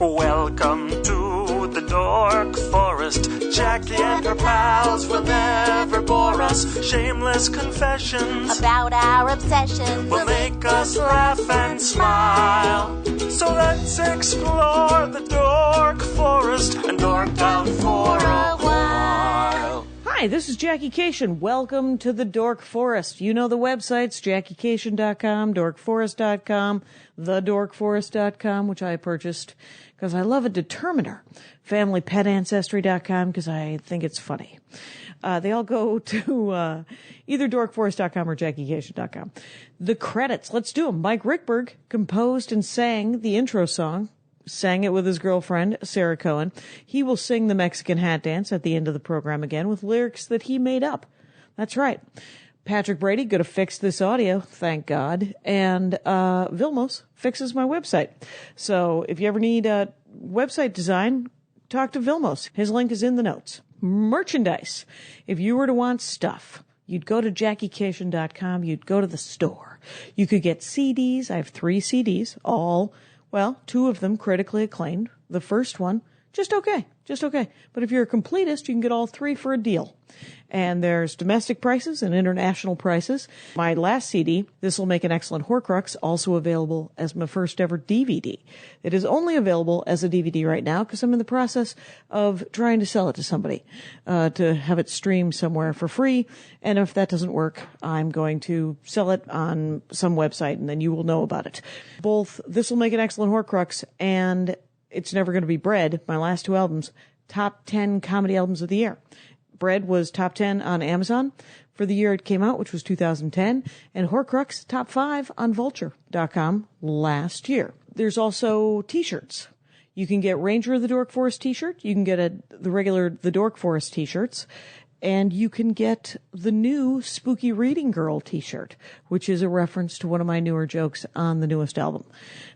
Welcome to the Dork Forest. Jackie and her pals will never bore us. Shameless confessions about our obsession will make us laugh and smile. So let's explore the Dork Forest and dork out for a while. Hi, this is Jackie Cation. Welcome to the Dork Forest. You know the websites, JackieCation.com, DorkForest.com, TheDorkForest.com, which I purchased because I love a determiner, FamilyPetAncestry.com because I think it's funny. They all go to either DorkForest.com or JackieCation.com. The credits, let's do them. Mike Rickberg composed and sang the intro song. Sang it with his girlfriend, Sarah Cohen. He will sing the Mexican hat dance at the end of the program again with lyrics that he made up. That's right. Patrick Brady going to fix this audio, thank God. And Vilmos fixes my website. So if you ever need website design, talk to Vilmos. His link is in the notes. Merchandise. If you were to want stuff, you'd go to JackieCation.com. You'd go to the store. You could get CDs. I have 3 CDs, all... Well, 2 of them critically acclaimed. The first one, just okay. But if you're a completist, you can get all 3 for a deal. And there's domestic prices and international prices. My last CD, This Will Make an Excellent Horcrux, also available as my first ever DVD. It is only available as a DVD right now because I'm in the process of trying to sell it to somebody, to have it streamed somewhere for free. And if that doesn't work, I'm going to sell it on some website and then you will know about it. Both This Will Make an Excellent Horcrux and It's Never Gonna Be Bread, my last 2 albums, top 10 comedy albums of the year. Bread was top 10 on Amazon for the year it came out, which was 2010, and Horcrux top 5 on Vulture.com last year. There's also t-shirts. You can get Ranger of the Dork Forest t-shirt. You can get the regular The Dork Forest t-shirts. And you can get the new Spooky Reading Girl t-shirt, which is a reference to one of my newer jokes on the newest album.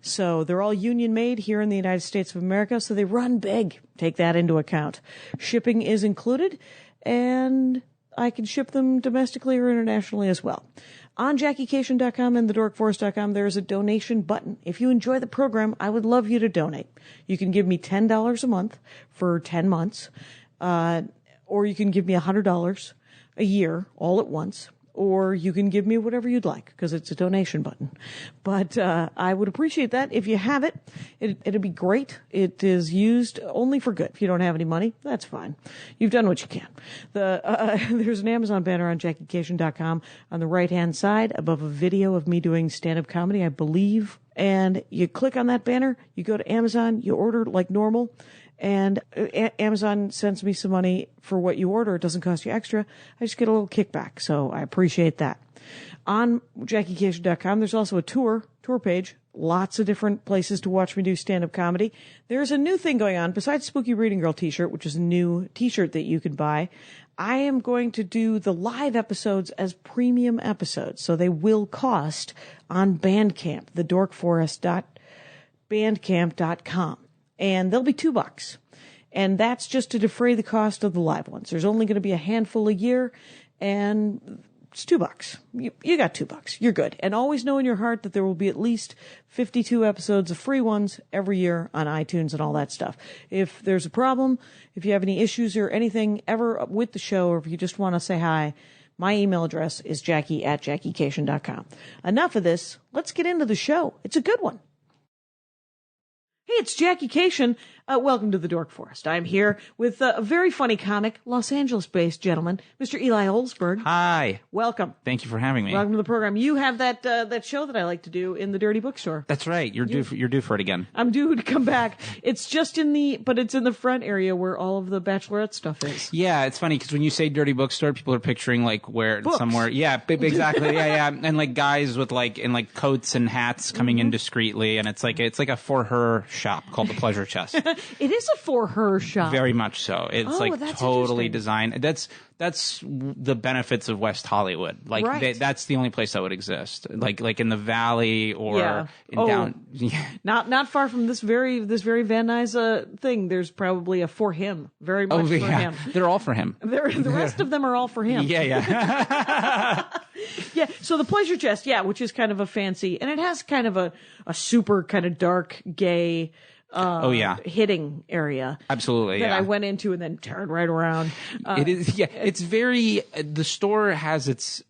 So they're all union made here in the United States of America, so they run big. Take that into account. Shipping is included, and I can ship them domestically or internationally as well. On JackieCation.com and TheDorkForest.com, there is a donation button. If you enjoy the program, I would love you to donate. You can give me $10 a month for 10 months, or you can give me $100 a year all at once, or you can give me whatever you'd like because it's a donation button. But I would appreciate that if you have it. It'd be great. It is used only for good. If you don't have any money, that's fine. You've done what you can. There's an Amazon banner on JackieCation.com on the right-hand side above a video of me doing stand-up comedy, I believe. And you click on that banner, you go to Amazon, you order like normal, and Amazon sends me some money for what you order. It doesn't cost you extra. I just get a little kickback, so I appreciate that. On JackieCation.com, there's also a tour page. Lots of different places to watch me do stand-up comedy. There's a new thing going on. Besides Spooky Reading Girl t-shirt, which is a new t-shirt that you can buy, I am going to do the live episodes as premium episodes. So they will cost on Bandcamp, thedorkforest.bandcamp.com. And they'll be $2. And that's just to defray the cost of the live ones. There's only going to be a handful a year, and it's $2. You got $2. You're good. And always know in your heart that there will be at least 52 episodes of free ones every year on iTunes and all that stuff. If there's a problem, if you have any issues or anything ever with the show, or if you just want to say hi, my email address is jackie@JackieCation.com. Enough of this. Let's get into the show. It's a good one. Hey, it's Jackie Cation. Welcome to the Dork Forest. I'm here with a very funny comic, Los Angeles-based gentleman, Mr. Eli Olsberg. Hi. Welcome. Thank you for having me. Welcome to the program. You have that show that I like to do in the Dirty Bookstore. That's right. You're due for it again. I'm due to come back. It's just but it's in the front area where all of the Bachelorette stuff is. Yeah, it's funny because when you say Dirty Bookstore, people are picturing like Books. somewhere. Yeah, exactly. yeah, and like guys with in coats and hats coming in discreetly, and it's like a for her shop called the Pleasure Chest. It is a for her shop. Very much so. It's that's totally designed. That's the benefits of West Hollywood. Like right. That's the only place that would exist. Like in the Valley or down. Not far from this very Van Nuys thing. There's probably a for him. Very much for him. They're all for him. The rest of them are all for him. Yeah. Yeah. So the Pleasure Chest, which is kind of a fancy, and it has kind of a super kind of dark, gay hitting area. Absolutely, that I went into and then turned right around. It is, it's very, the store has it's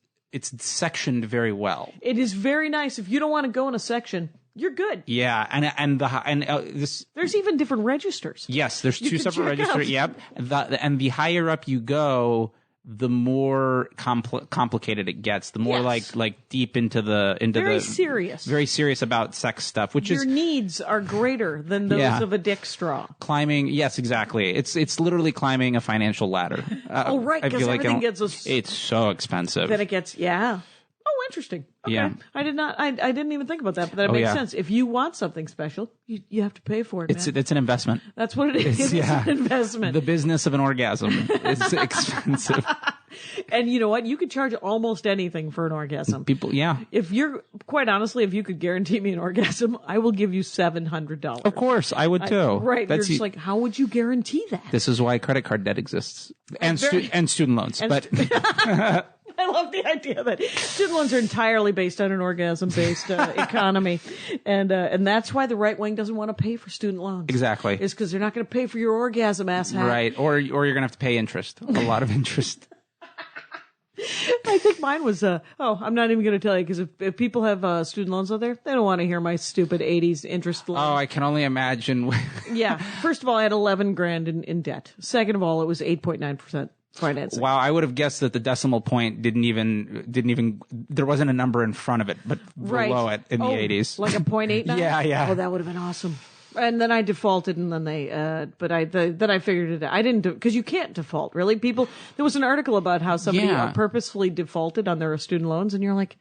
sectioned very well. It is very nice. If you don't want to go in a section, you're good. Yeah, and this. There's even different registers. Yes, there's two separate registers. Yep, and the higher up you go, the more complicated it gets. The more like deep into very serious about sex stuff. Which your needs are greater than those of a dick straw. Climbing, yes, exactly. It's literally climbing a financial ladder. Right, because everything gets it's so expensive. Then it gets Oh, interesting. Okay. Yeah. I didn't even think about that, but that makes sense. If you want something special, you have to pay for it. It's an investment. That's what it is. It's an investment. The business of an orgasm is expensive. And you know what? You could charge almost anything for an orgasm. If you could guarantee me an orgasm, I will give you $700. Of course, I would too. Right. You're just like, how would you guarantee that? This is why credit card debt exists. And student loans. I love the idea that student loans are entirely based on an orgasm-based economy, and that's why the right wing doesn't want to pay for student loans. Exactly, is because they're not going to pay for your orgasm, asshat. Right, or you're going to have to pay interest, a lot of interest. I think mine was I'm not even going to tell you, because if people have student loans out there, they don't want to hear my stupid 80s interest loan. Oh, I can only imagine. Yeah, first of all, I had $11,000 in debt. Second of all, it was 8.9%. financing. Wow, I would have guessed that the decimal point didn't even there wasn't a number in front of it, but below it in the 80s. Like a 0.89? Yeah. Oh, that would have been awesome. And then I defaulted, and then then I figured it out. I didn't because you can't default, really. There was an article about how somebody purposefully defaulted on their student loans, and you're like,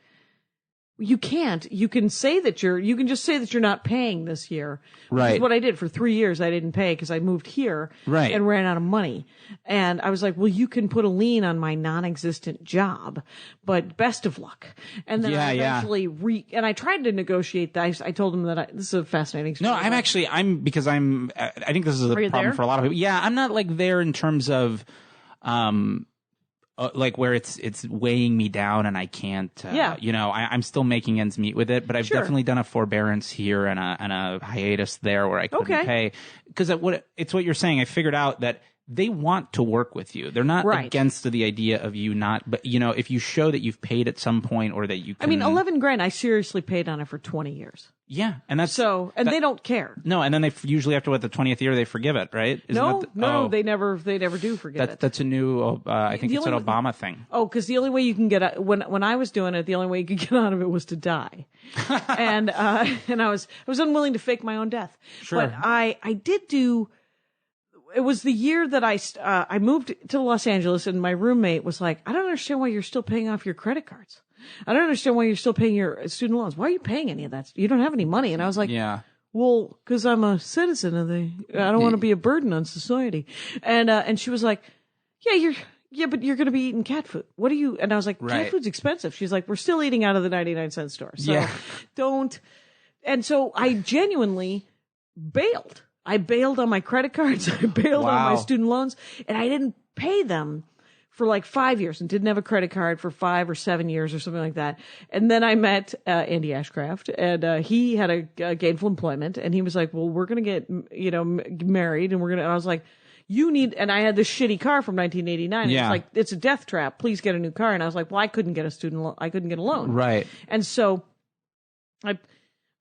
you can't. You can just say that you're not paying this year. Right. Which is what I did for 3 years. I didn't pay because I moved here and ran out of money. And I was like, well, you can put a lien on my non-existent job, but best of luck. And then I eventually and I tried to negotiate that. I told him that this is a fascinating story. No, I think this is a problem for a lot of people. Yeah, I'm not like there in terms of, like where it's weighing me down and I can't, I'm still making ends meet with it, but I've definitely done a forbearance here and a hiatus there where I couldn't pay. Because it's what you're saying. I figured out that they want to work with you. They're not against the idea of you not, but if you show that you've paid at some point or that you can. I mean, $11,000, I seriously paid on it for 20 years. Yeah. And that's they don't care. No. And then they usually after the 20th year, they forgive it, right? No, they never do forgive it. That's a new, I think it's an Obama thing. Oh, because the only way you can get when I was doing it, the only way you could get out of it was to die. and I was unwilling to fake my own death. Sure. But I did do. It was the year that I moved to Los Angeles, and my roommate was like, I don't understand why you're still paying off your credit cards. I don't understand why you're still paying your student loans. Why are you paying any of that? You don't have any money. And I was like, well, because I'm a citizen of I don't want to be a burden on society. And she was like, but you're going to be eating cat food. What do you? And I was like, cat food's expensive. She's like, we're still eating out of the 99-cent store. So don't. And so I genuinely bailed. I bailed on my credit cards. I bailed on my student loans, and I didn't pay them for like 5 years and didn't have a credit card for 5 or 7 years or something like that. And then I met Andy Ashcraft, and he had a gainful employment, and he was like, well, we're going to get, married, and I was like, and I had this shitty car from 1989. Yeah. It's like, it's a death trap. Please get a new car. And I was like, well, I couldn't get a loan. Right. And so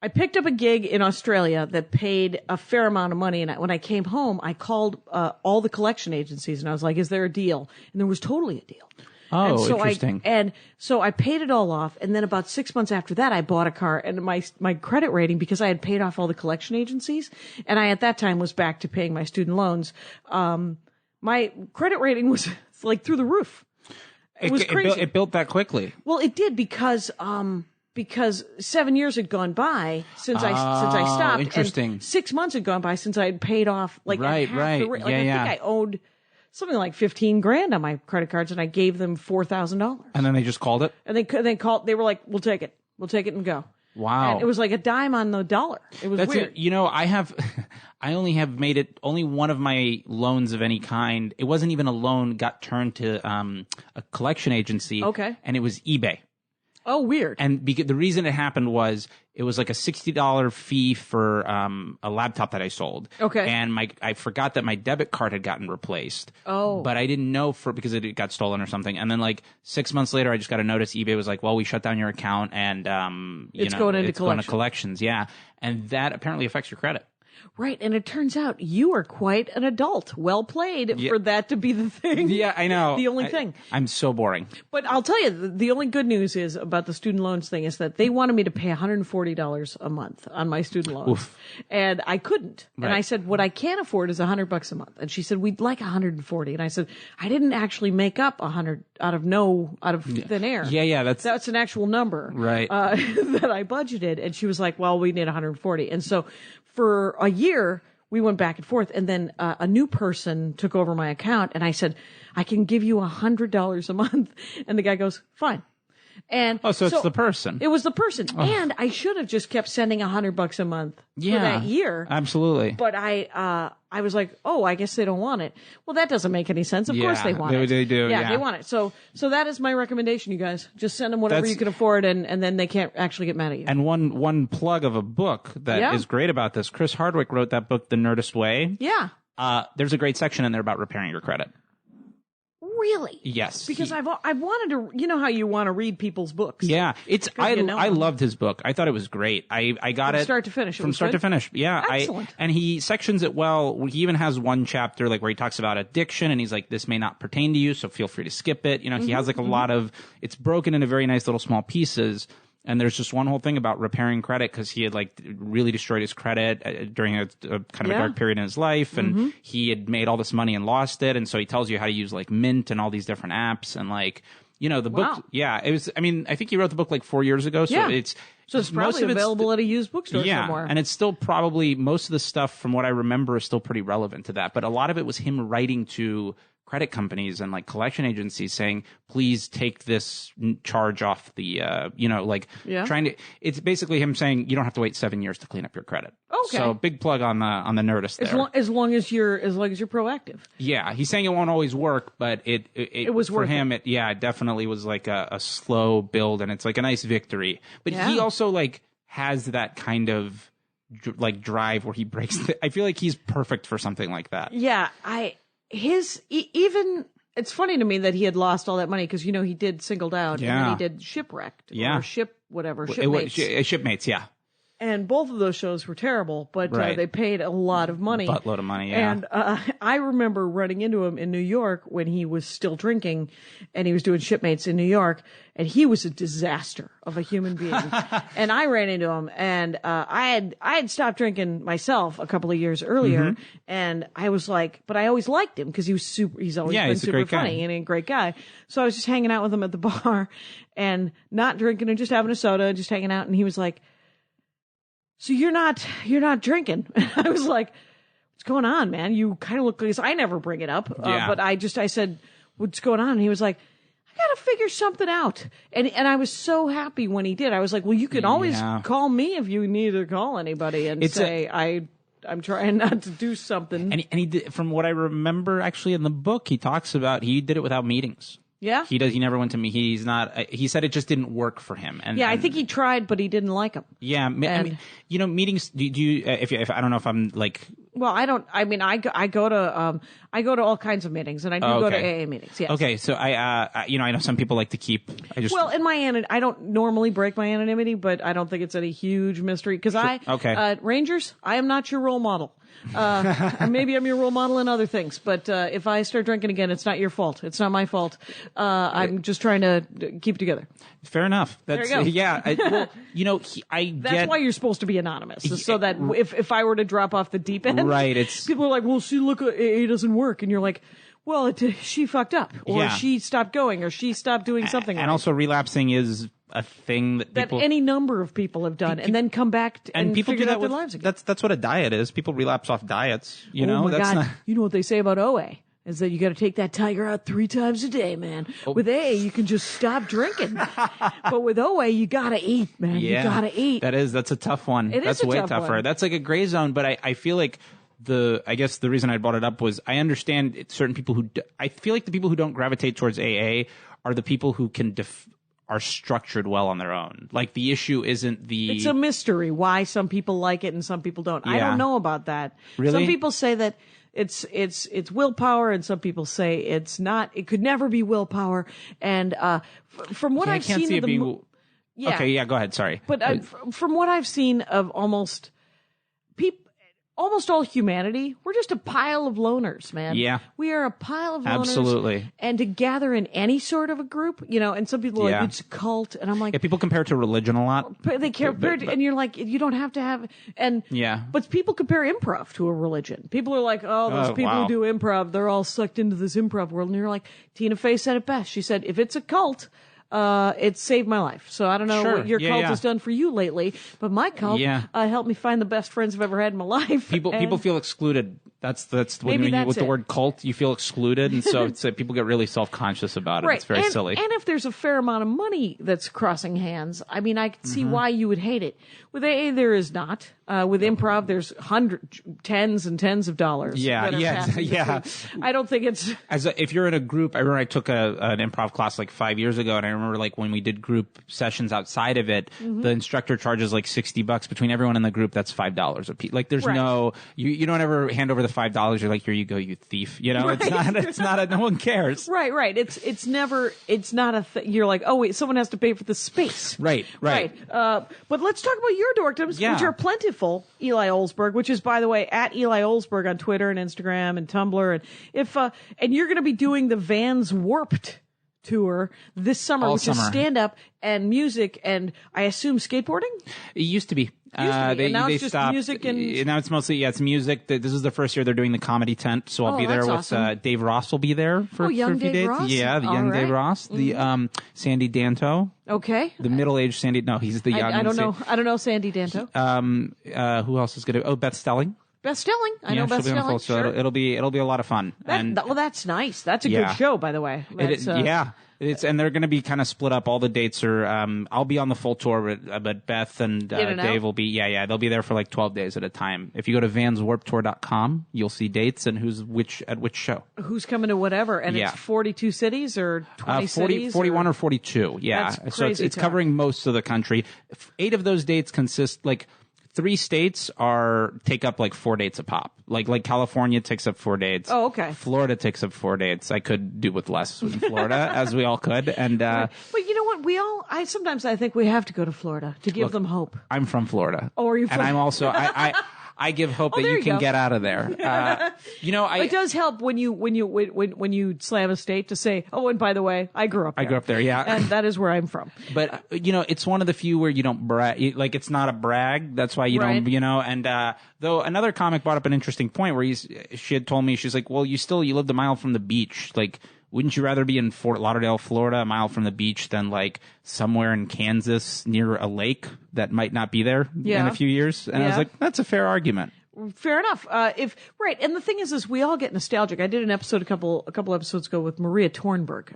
I picked up a gig in Australia that paid a fair amount of money, and when I came home, I called all the collection agencies, and I was like, is there a deal? And there was totally a deal. Oh, interesting. So I paid it all off, and then about 6 months after that, I bought a car, and my credit rating, because I had paid off all the collection agencies, and I at that time was back to paying my student loans, my credit rating was like through the roof. It was crazy. It built that quickly. Well, it did because 7 years had gone by since I stopped. Interesting. And 6 months had gone by since I had paid off half the rate. I think I owed something like $15,000 on my credit cards, and I gave them $4,000. And then they just called it. And they called. They were like, "We'll take it and go." Wow. And it was like a dime on the dollar. It was weird. I only have made it. Only one of my loans of any kind. It wasn't even a loan. Got turned to a collection agency. Okay. And it was eBay. Oh, weird. And the reason it happened was it was like a $60 fee for a laptop that I sold. Okay. And I forgot that my debit card had gotten replaced. Oh. But I didn't know because it got stolen or something. And then like 6 months later, I just got a notice. eBay was like, well, we shut down your account and it's going into collections. Yeah. And that apparently affects your credit. Right, and it turns out you are quite an adult. Well played for that to be the thing. Yeah, I know. The only thing. I'm so boring. But I'll tell you, the only good news is about the student loans thing is that they wanted me to pay $140 a month on my student loans. Oof. And I couldn't. Right. And I said, what I can't afford is $100 a month. And she said, we'd like 140. And I said, I didn't actually make up 100 out of thin air. Yeah, that's an actual number. Right. That I budgeted. And she was like, well, we need 140. And so for a year, we went back and forth, and then a new person took over my account, and I said, I can give you $100 a month. And the guy goes, fine. And so it's the person. It was the person. Oh. And I should have just kept sending $100 a month for that year. Absolutely. But I was like, oh, I guess they don't want it. Well, that doesn't make any sense. Of course they want it. They do. Yeah, they want it. So that is my recommendation, you guys. Just send them whatever you can afford, and then they can't actually get mad at you. And one plug of a book that is great about this. Chris Hardwick wrote that book, The Nerdist Way. Yeah. There's a great section in there about repairing your credit. Really? Yes. Because I've wanted to, you know how you want to read people's books. Yeah. I loved his book. I thought it was great. I got it. From start to finish. From start to finish. Yeah. Excellent. And he sections it well. He even has one chapter like where he talks about addiction and he's like, this may not pertain to you, so feel free to skip it. You know, he has like a lot of, it's broken into very nice little small pieces. And there's just one whole thing about repairing credit because he had like really destroyed his credit during a kind of a dark period in his life. And he had made all this money and lost it. And so he tells you how to use like Mint and all these different apps. And like, you know, the book. Yeah, it was, I mean, I think he wrote the book like 4 years ago. So it's probably available at a used bookstore somewhere. And it's still probably most of the stuff from what I remember is still pretty relevant to that. But a lot of it was him writing to credit companies and like collection agencies saying, please take this charge off the, trying to, it's basically him saying you don't have to wait 7 years to clean up your credit. Okay. So big plug on the Nerdist there. As long as you're proactive. Yeah. He's saying it won't always work, but it was for him. It definitely was like a slow build and it's like a nice victory. But he also like has that kind of like drive where he breaks I feel like he's perfect for something like that. Yeah. Even it's funny to me that he had lost all that money because you know he did Singled Out and then he did Shipwrecked or Shipmates, yeah. And both of those shows were terrible, but they paid a lot of money. Buttload of money, yeah. And I remember running into him in New York when he was still drinking, and he was doing Shipmates in New York, and he was a disaster of a human being. And I ran into him, and I had stopped drinking myself a couple of years earlier, and I was like, but I always liked him because he's always been super funny and a great guy. So I was just hanging out with him at the bar, and not drinking and just having a soda, just hanging out, and he was like, so you're not drinking. And I was like, what's going on, man? You kind of look like, I never bring it up. But I said, what's going on? And he was like, I got to figure something out. And I was so happy when he did. I was like, well, you can always call me if you need to call anybody and I'm trying not to do something. And he did, from what I remember actually in the book, he talks about, he did it without meetings. Yeah. He never went to me. He said it just didn't work for him. And I think he tried, but he didn't like them. Yeah. I mean, you know, meetings, do you, if I don't know if I'm like. Well, I go to all kinds of meetings and I do go to AA meetings. Yes. Okay. So I know some people like to keep, I don't normally break my anonymity, but I don't think it's any huge mystery because Rangers, I am not your role model. Maybe I'm your role model in other things, but if I start drinking again, it's not your fault. It's not my fault. I'm just trying to keep it together. Fair enough. There you go. Yeah. That's why you're supposed to be anonymous, so that if I were to drop off the deep end, people are like, well, see, look, AA doesn't work, and you're like, well, she fucked up, or she stopped going, or she stopped doing something. And also, relapsing is a thing that any number of people have done, and then come back and people figure do that out their lives again. That's what a diet is. People relapse off diets. You know, my God. You know what they say about OA is that you got to take that tiger out 3 times a day, man. With AA, you can just stop drinking, but with OA, you gotta eat, man. Yeah, you gotta eat. That's a tough one. That's way tougher. One. That's like a gray zone, but I feel like. I guess the reason I brought it up was I understand certain people I feel like the people who don't gravitate towards AA are the people who are structured well on their own. Like the issue isn't the. It's a mystery why some people like it and some people don't. Yeah. I don't know about that. Really? Some people say that it's willpower, and some people say it's not. It could never be willpower. And from what I've seen of the yeah. Okay, yeah, go ahead. Sorry, but from what I've seen of almost all humanity, we're just a pile of loners, man. Yeah. We are a pile of loners. Absolutely. And to gather in any sort of a group, and some people are like, it's a cult. And I'm like... Yeah, people compare it to religion a lot. They compare it, and you're like, you don't have to have... And yeah. But people compare improv to a religion. People are like, those people who do improv, they're all sucked into this improv world. And you're like, Tina Fey said it best. She said, if it's a cult... it saved my life. So I don't know what your cult has done for you lately, but my cult helped me find the best friends I've ever had in my life. People feel excluded. That's when with the word cult, you feel excluded, and so people get really self-conscious about it. Right. It's very silly. And if there's a fair amount of money that's crossing hands, I mean, I can see why you would hate it. With AA, there is not. With improv, there's tens and tens of dollars. Yeah. I don't think it's if you're in a group. I remember I took an improv class like 5 years ago, and I remember like when we did group sessions outside of it, the instructor charges like $60 between everyone in the group. That's $5 a piece. Like there's no you don't ever hand over the $5. You're like, here you go, you thief. It's not no one cares. Right. It's not a you're like, oh wait, someone has to pay for the space. Right. But let's talk about your dorkdoms, which are plentiful. Eli Olsberg, which is, by the way, at Eli Olsberg on Twitter and Instagram and Tumblr, and if and you're going to be doing the Vans Warped tour this summer, which is stand up and music and I assume skateboarding. It used to be. And now it's just stopped. music and now it's mostly it's music. This is the first year they're doing the comedy tent, so I'll be there with awesome. Dave Ross will be there for a few days. Ross? Yeah, the young Dave Ross, the Sandy Danto. Okay. The middle-aged Sandy. No, he's the young. I don't know. I don't know Sandy Danto. Who else is going to? Oh, Beth Stelling. Beth Stelling. I know Beth Stelling. So it'll be a lot of fun. That's nice. That's a good show, by the way. And they're going to be kind of split up. All the dates are. I'll be on the full tour, but Beth and Dave will be. Yeah. They'll be there for like 12 days at a time. If you go to vanswarptour.com, you'll see dates and who's at which show. Who's coming to whatever, and it's 42 cities or 20 cities, 41 or 42. Yeah, that's so it's covering most of the country. 8 of those dates consist like. 3 states take up like 4 dates a pop. Like California takes up 4 dates. Oh, okay. Florida takes up 4 dates. I could do with less in Florida, as we all could. And but you know what? Sometimes I think we have to go to Florida to give them hope. I'm from Florida. Oh, are you from? And I'm also I give hope that you can get out of there. It does help when you slam a state to say, oh, and by the way, I grew up there. I grew up there, yeah. And that is where I'm from. But, it's one of the few where you don't brag. Like, it's not a brag. That's why you don't, and, though another comic brought up an interesting point where she had told me, she's like, well, you lived a mile from the beach. Like, wouldn't you rather be in Fort Lauderdale, Florida, a mile from the beach than like somewhere in Kansas near a lake that might not be there in a few years? And I was like, that's a fair argument. Fair enough. And the thing is we all get nostalgic. I did an episode a couple episodes ago with Maria Tornberg.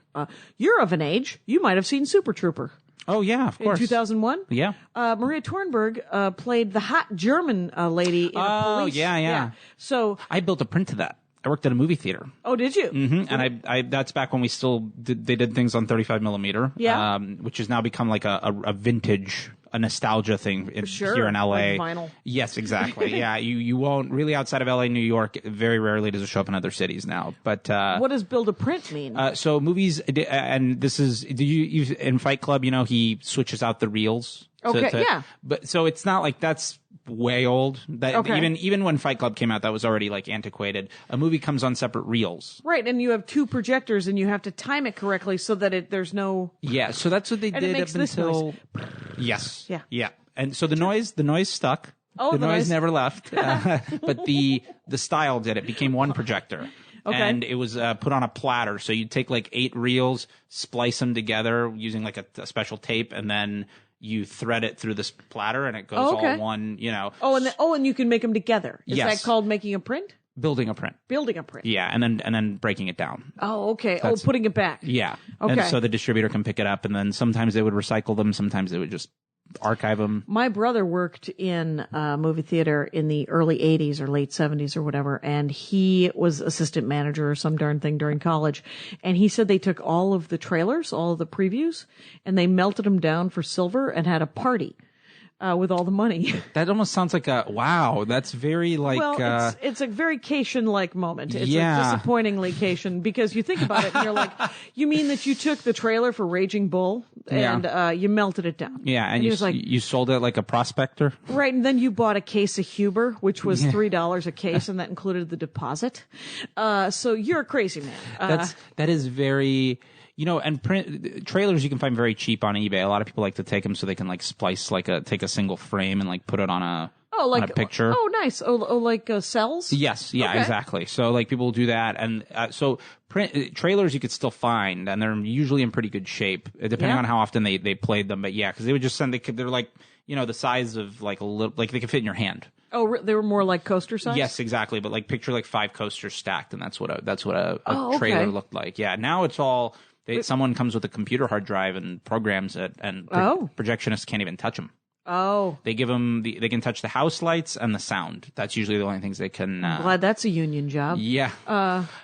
You're of an age. You might have seen Super Trooper. Oh yeah, of course. In 2001? Yeah. Maria Tornberg played the hot German lady in a police. Oh, yeah. So I built a print to that. I worked at a movie theater. Oh, did you? Mm-hmm. And I that's back when we still they did things on 35 millimeter. Yeah. Which has now become like a vintage, a nostalgia thing here in LA. Like vinyl. Yes, exactly. Yeah. You won't really outside of LA, New York, very rarely does it show up in other cities now. But, what does build a print mean? So movies, and this is, you in Fight Club, he switches out the reels. Okay, yeah. But so it's not like that's way old. Even when Fight Club came out, that was already like antiquated. A movie comes on separate reels. Right, and you have 2 projectors, and you have to time it correctly so that the's no. Yeah, so that's what they did it makes up until. Noise. Yes. Yeah. And so the noise stuck. Oh, the noise never left. But the style did. It became one projector. Okay. And it was put on a platter. So you'd take like 8 reels, splice them together using like a special tape, and then you thread it through this platter, and it goes all one, and you can make them together. Is that called making a print? Building a print. Yeah, and then breaking it down. Oh, okay. Putting it back. Yeah. Okay. And so the distributor can pick it up, and then sometimes they would recycle them, sometimes they would just archive them. My brother worked in a movie theater in the early 80s or late 70s or whatever, and he was assistant manager or some darn thing during college. And he said they took all of the trailers, all of the previews, and they melted them down for silver and had a party. With all the money. That almost sounds like wow. That's very like. Well, it's a very Cation-like moment. It's a disappointingly Cation because you think about it and you're like, you mean that you took the trailer for Raging Bull and you melted it down? Yeah, and you sold it like a prospector, right? And then you bought a case of Huber, which was $3 a case, and that included the deposit. So you're a crazy man. That is very. And trailers you can find very cheap on eBay. A lot of people like to take them so they can like splice take a single frame and like put it on a picture. Oh, nice. Like cells? Yes. Yeah, okay. Exactly. So like people will do that. And so trailers you could still find, and they're usually in pretty good shape, depending on how often they played them. But yeah, because they would just they're like, the size of like a little, like they could fit in your hand. Oh, they were more like coaster size? Yes, exactly. But like picture like 5 coasters stacked, and that's what a trailer looked like. Yeah. Now it's all... someone comes with a computer hard drive and programs it, and projectionists can't even touch them. Oh. They give them they can touch the house lights and the sound. That's usually the only things they can. I'm glad that's a union job. Yeah.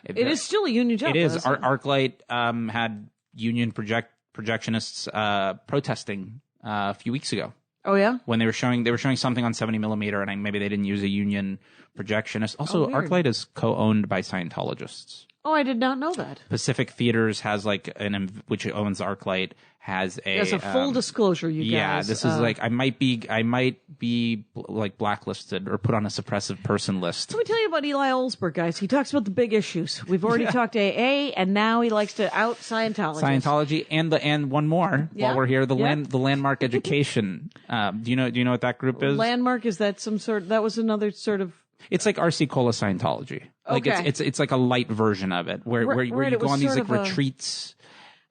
It is still a union job. It is. ArcLight had union projectionists protesting a few weeks ago. Oh yeah. When they were showing something on 70 millimeter, and maybe they didn't use a union projectionist. Also, ArcLight is co-owned by Scientologists. Oh, I did not know that. Pacific Theaters has which owns ArcLight, has a full disclosure, you guys. Yeah, this is like I might be like blacklisted or put on a suppressive person list. Let me tell you about Eli Olsberg, guys. He talks about the big issues. We've already talked AA, and now he likes to out Scientology. Scientology and one more while we're here, the Landmark Education. Do you know what that group is? Landmark, is that that was another sort of. It's like RC Cola Scientology. Like it's like a light version of it where you go on these like retreats.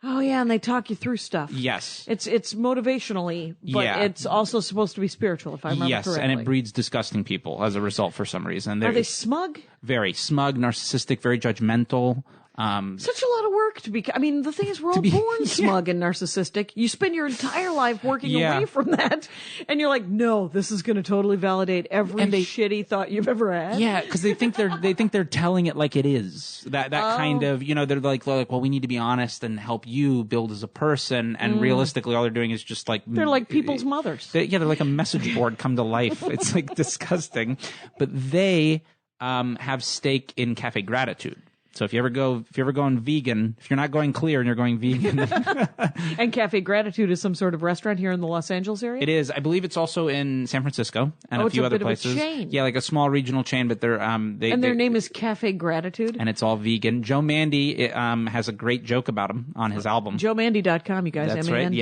Oh yeah, and they talk you through stuff. Yes. It's motivationally, but it's also supposed to be spiritual, if I remember correctly. Yes, and it breeds disgusting people as a result for some reason. Are they smug? Very smug, narcissistic, very judgmental. Such a lot of work to be. I mean, the thing is, we're all born smug and narcissistic. You spend your entire life working away from that, and you're like, no, this is going to totally validate every shitty thought you've ever had. Yeah, because they think they're telling it like it is. That kind of, they're like, well, we need to be honest and help you build as a person, and realistically, all they're doing is just like they're like people's mothers. They're like a message board come to life. It's like disgusting, but they have stake in Cafe Gratitude. So if you ever going vegan, if you're not going clear and you're going vegan. And Cafe Gratitude is some sort of restaurant here in the Los Angeles area? It is. I believe it's also in San Francisco and a few other places. Of a chain. Yeah, like a small regional chain, but they're their name is Cafe Gratitude? And it's all vegan. Joe Mandy has a great joke about him on his album. JoeMandy.com, you guys. That's MANDE.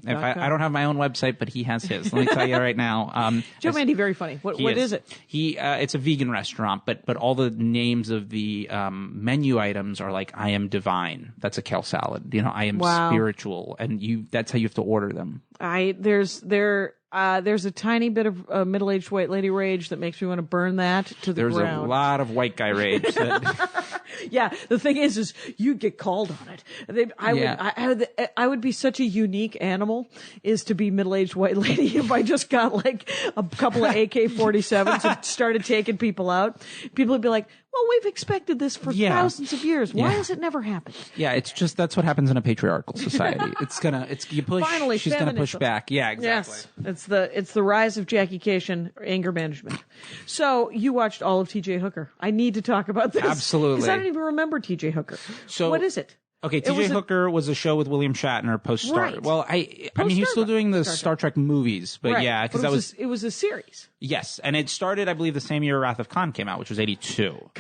Right. I don't have my own website, but he has his. Let me tell you right now. Joe Mandy, very funny. What is it? It's a vegan restaurant, but all the names of the menu items are like, I am divine. That's a kale salad. I am spiritual, and that's how you have to order them. There's a tiny bit of middle-aged white lady rage that makes me want to burn that to the ground. There's a lot of white guy rage. Yeah, the thing is you get called on it. I would be such a unique animal is to be middle-aged white lady if I just got like a couple of AK-47s and started taking people out. People would be like, well, we've expected this for thousands of years. Why has it never happened? Yeah, it's just that's what happens in a patriarchal society. You push. Finally, she's going to push back. Yeah, exactly. Yes, it's the rise of Jackie Cation anger management. So you watched all of T.J. Hooker. I need to talk about this. Absolutely, because I don't even remember T.J. Hooker. So what is it? Okay, T.J. Hooker was a show with William Shatner post-Star. Right. Well, I mean, he's still doing the Star Trek movies, but because it was a series. Yes, and it started, I believe, the same year Wrath of Khan came out, which was 82.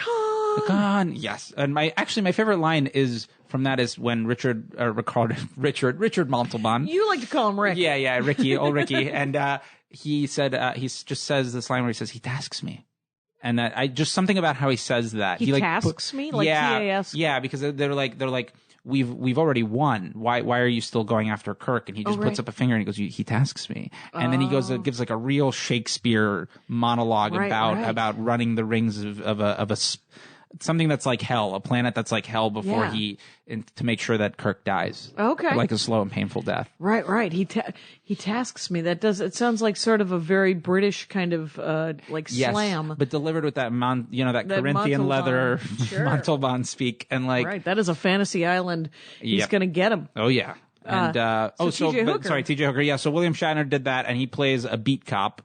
Khan, yes. And my favorite line is from that is when Richard Montalban. You like to call him Rick. Yeah, Ricky, old Ricky, and he said he just says this line where he says he tasks me. And that I just something about how he says that he tasks me like TAS. Yeah, because they're like we've already won. Why are you still going after Kirk? And he just puts up a finger and he goes, he tasks me. And then he gives like a real Shakespeare monologue about running the rings of something that's like hell, a planet that's like hell before to make sure that Kirk dies. Okay. Like a slow and painful death. Right. He tasks me. It sounds like sort of a very British kind of, slam. But delivered with that that Corinthian Montalban. leather, Sure. Montalban speak. And like. Right. That is a fantasy island. He's going to get him. Oh, yeah. And, T.J. Hooker. T.J. Hooker. Yeah. So William Shatner did that and he plays a beat cop.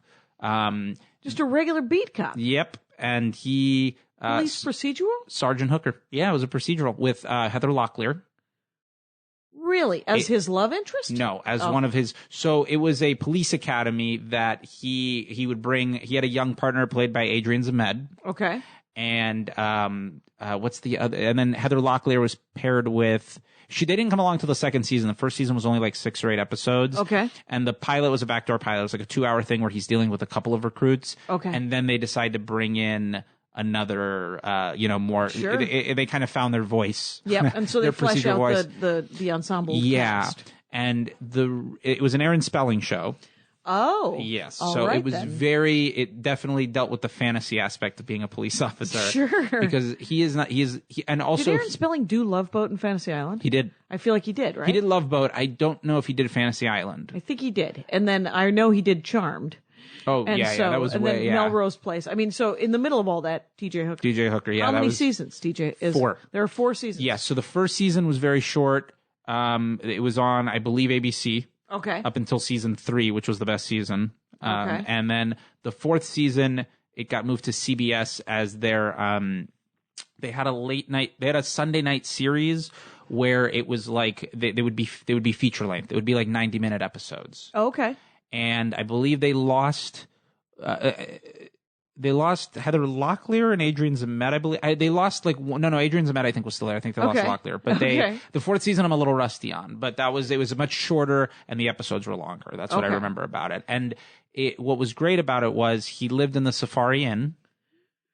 Just a regular beat cop. Yep. And he, Police procedural? Sergeant Hooker. Yeah, it was a procedural with Heather Locklear. Really? As his love interest? No, as one of his. So it was a police academy that he would bring. He had a young partner played by Adrian Zemed. Okay. And what's the other? And then Heather Locklear was paired with. They didn't come along till the second season. The first season was only like 6 or 8 episodes. Okay. And the pilot was a backdoor pilot. It was like a 2-hour thing where he's dealing with a couple of recruits. Okay. And then they decide to bring in another, more. Sure. They kind of found their voice. Yep. And so they flesh out the ensemble. Yeah. Cast. And it was an Aaron Spelling show. Oh. Yes. All So right, it was then. it definitely dealt with the fantasy aspect of being a police officer. Sure. Because and also. Did Aaron Spelling do Love Boat and Fantasy Island? He did. I feel like he did, right? He did Love Boat. I don't know if he did Fantasy Island. I think he did. And then I know he did Charmed. Oh, And that was and way, then yeah. Melrose Place. I mean, so in the middle of all that, TJ Hooker. TJ Hooker, yeah. How that many was seasons, TJ? 4. There are 4 seasons. Yes. So the first season was very short. It was on, I believe, ABC. Okay. Up until season 3, which was the best season. Okay. And then the 4th season, it got moved to CBS as their, they had a Sunday night series where it was like, they would be feature length. It would be like 90-minute episodes. Okay. And I believe they lost Heather Locklear and Adrian Zemed. I believe they lost Adrian Zemed I think was still there. I think they lost Locklear, but the 4th season I'm a little rusty on. But it was much shorter and the episodes were longer. That's what I remember about it. And what was great about it was he lived in the Safari Inn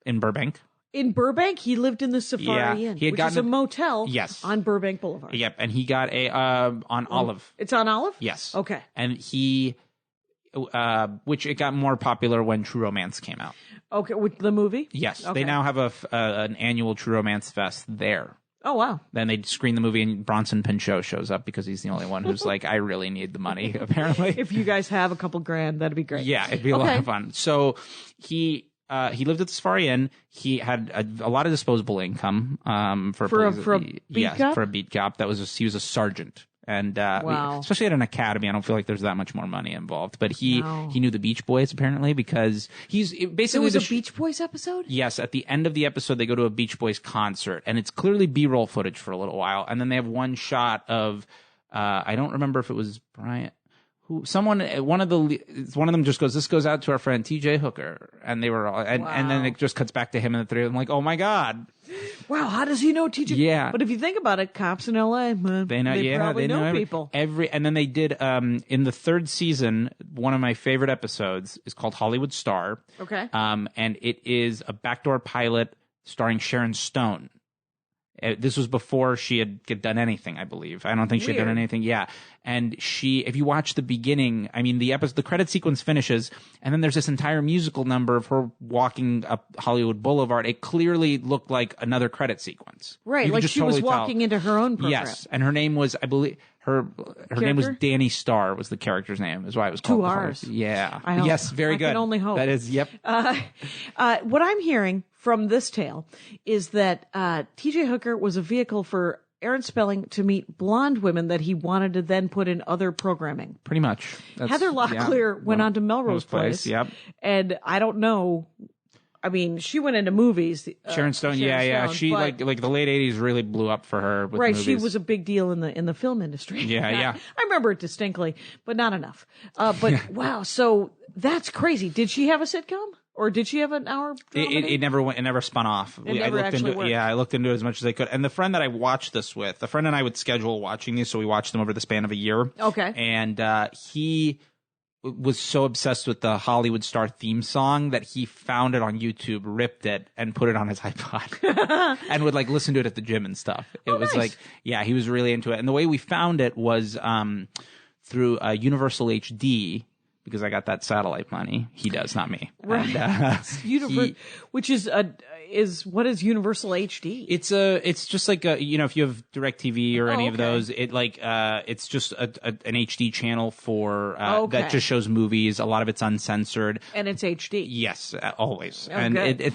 in Burbank. In Burbank, he lived in the Safari Inn, which is a motel on Burbank Boulevard. Yep, and he got on Olive. It's on Olive? Yes. Okay. And which it got more popular when True Romance came out. Okay, with the movie? Yes. Okay. They now have an annual True Romance Fest there. Oh, wow. Then they screen the movie and Bronson Pinchot shows up because he's the only one who's like, I really need the money, apparently. If you guys have a couple grand, that'd be great. Yeah, it'd be a lot of fun. So he lived at the Safari Inn. He had a lot of disposable income for a beat cop. For a beat cop. He was a sergeant. And especially at an academy, I don't feel like there's that much more money involved. But he knew the Beach Boys apparently because he's basically. There was a Beach Boys episode? Yes, at the end of the episode, they go to a Beach Boys concert, and it's clearly B-roll footage for a little while, and then they have one shot of I don't remember if it was Bryant. One of them just goes, "This goes out to our friend TJ Hooker," and they were all, and then it just cuts back to him and the 3 of them, like, "Oh my god, wow, how does he know TJ?" Yeah, but if you think about it, cops in LA, man, they probably know people. And then they did in the 3rd season, one of my favorite episodes is called Hollywood Star. Okay, and it is a backdoor pilot starring Sharon Stone. This was before she had done anything, I believe. I don't think she had done anything. Yeah. And if you watch the beginning, I mean, the credit sequence finishes, and then there's this entire musical number of her walking up Hollywood Boulevard. It clearly looked like another credit sequence. Right. Like she was walking into her own program. Yes. And her name was, I believe, her name was Danny Starr was the character's name, is why it was called. 2 R's. Yeah. Yes. Very good. I can only hope. That is, yep. What I'm hearing from this tale is that TJ Hooker was a vehicle for Aaron Spelling to meet blonde women that he wanted to then put in other programming. Pretty much. Heather Locklear went on to Melrose Place. Yep. And I don't know. I mean, she went into movies. Sharon Stone, yeah. She like the late 80s really blew up for her with movies. She was a big deal in the film industry. Yeah. I remember it distinctly, but not enough. But wow, so that's crazy. Did she have a sitcom? Or did she have an hour? It never spun off. I looked into it as much as I could. And the friend that I watched this with, a friend and I would schedule watching these, so we watched them over the span of a year. Okay. And he was so obsessed with the Hollywood Star theme song that he found it on YouTube, ripped it, and put it on his iPod, and would like listen to it at the gym and stuff. It was nice. Like, yeah, he was really into it. And the way we found it was through Universal HD. because I got that satellite money. He does, not me. Right. And, which is what is Universal HD? It's just like if you have DirecTV or any of those, it's just an HD channel for that just shows movies. A lot of it's uncensored, and it's HD. Yes, always. Oh, and good.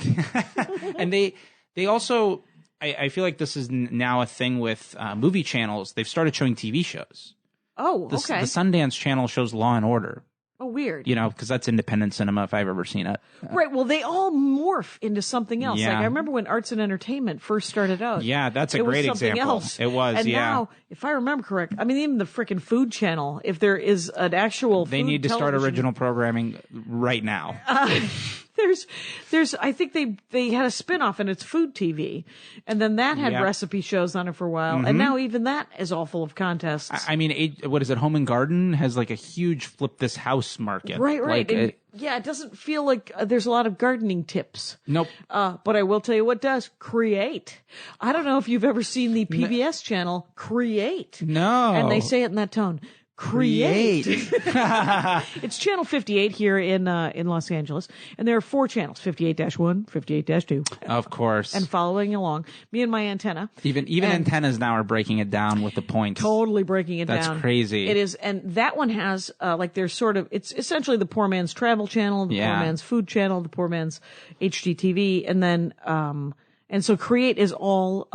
And they also, I feel like this is now a thing with movie channels. They've started showing TV shows. Oh, okay. The Sundance Channel shows Law and Order. Oh, weird. Because that's independent cinema if I've ever seen it. Right. Well, they all morph into something else. Yeah. Like I remember when Arts and Entertainment first started out. Yeah, that's a great example. Else. It was, and yeah. now, if I remember correct, I mean, even the frickin' Food Channel, if there is an actual They need to start original programming right now. There's I think they had a spinoff and it's Food TV, and then that had recipe shows on it for a while, and now even that is all full of contests. I mean, what is it? Home and Garden has like a huge flip this house market. Right. Like, it doesn't feel like there's a lot of gardening tips. Nope. But I will tell you what does. Create. I don't know if you've ever seen the PBS channel Create. No. And they say it in that tone. Create. It's channel 58 here in Los Angeles, and there are 4 channels: 58-1, 58-2. Of course. And following along, me and my antenna. Even antennas now are breaking it down with the points. Totally breaking it down. That's crazy. It is, and that one has there's sort of, it's essentially the poor man's travel channel, the poor man's food channel, the poor man's HGTV, and then and so Create is all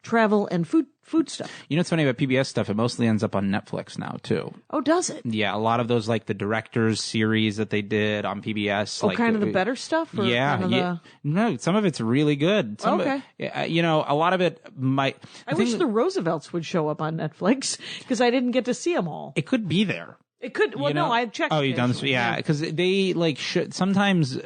travel and food stuff. You know what's funny about PBS stuff? It mostly ends up on Netflix now too. Oh, does it? Yeah, a lot of those, like the directors series that they did on PBS. Oh, like, kind of the better stuff? Or yeah. kind of No, some of it's really good. Okay. A lot of it might. I wish the Roosevelts would show up on Netflix because I didn't get to see them all. It could be there. It could. Well, no, I've checked. Oh, you've done this? Yeah, because they sometimes,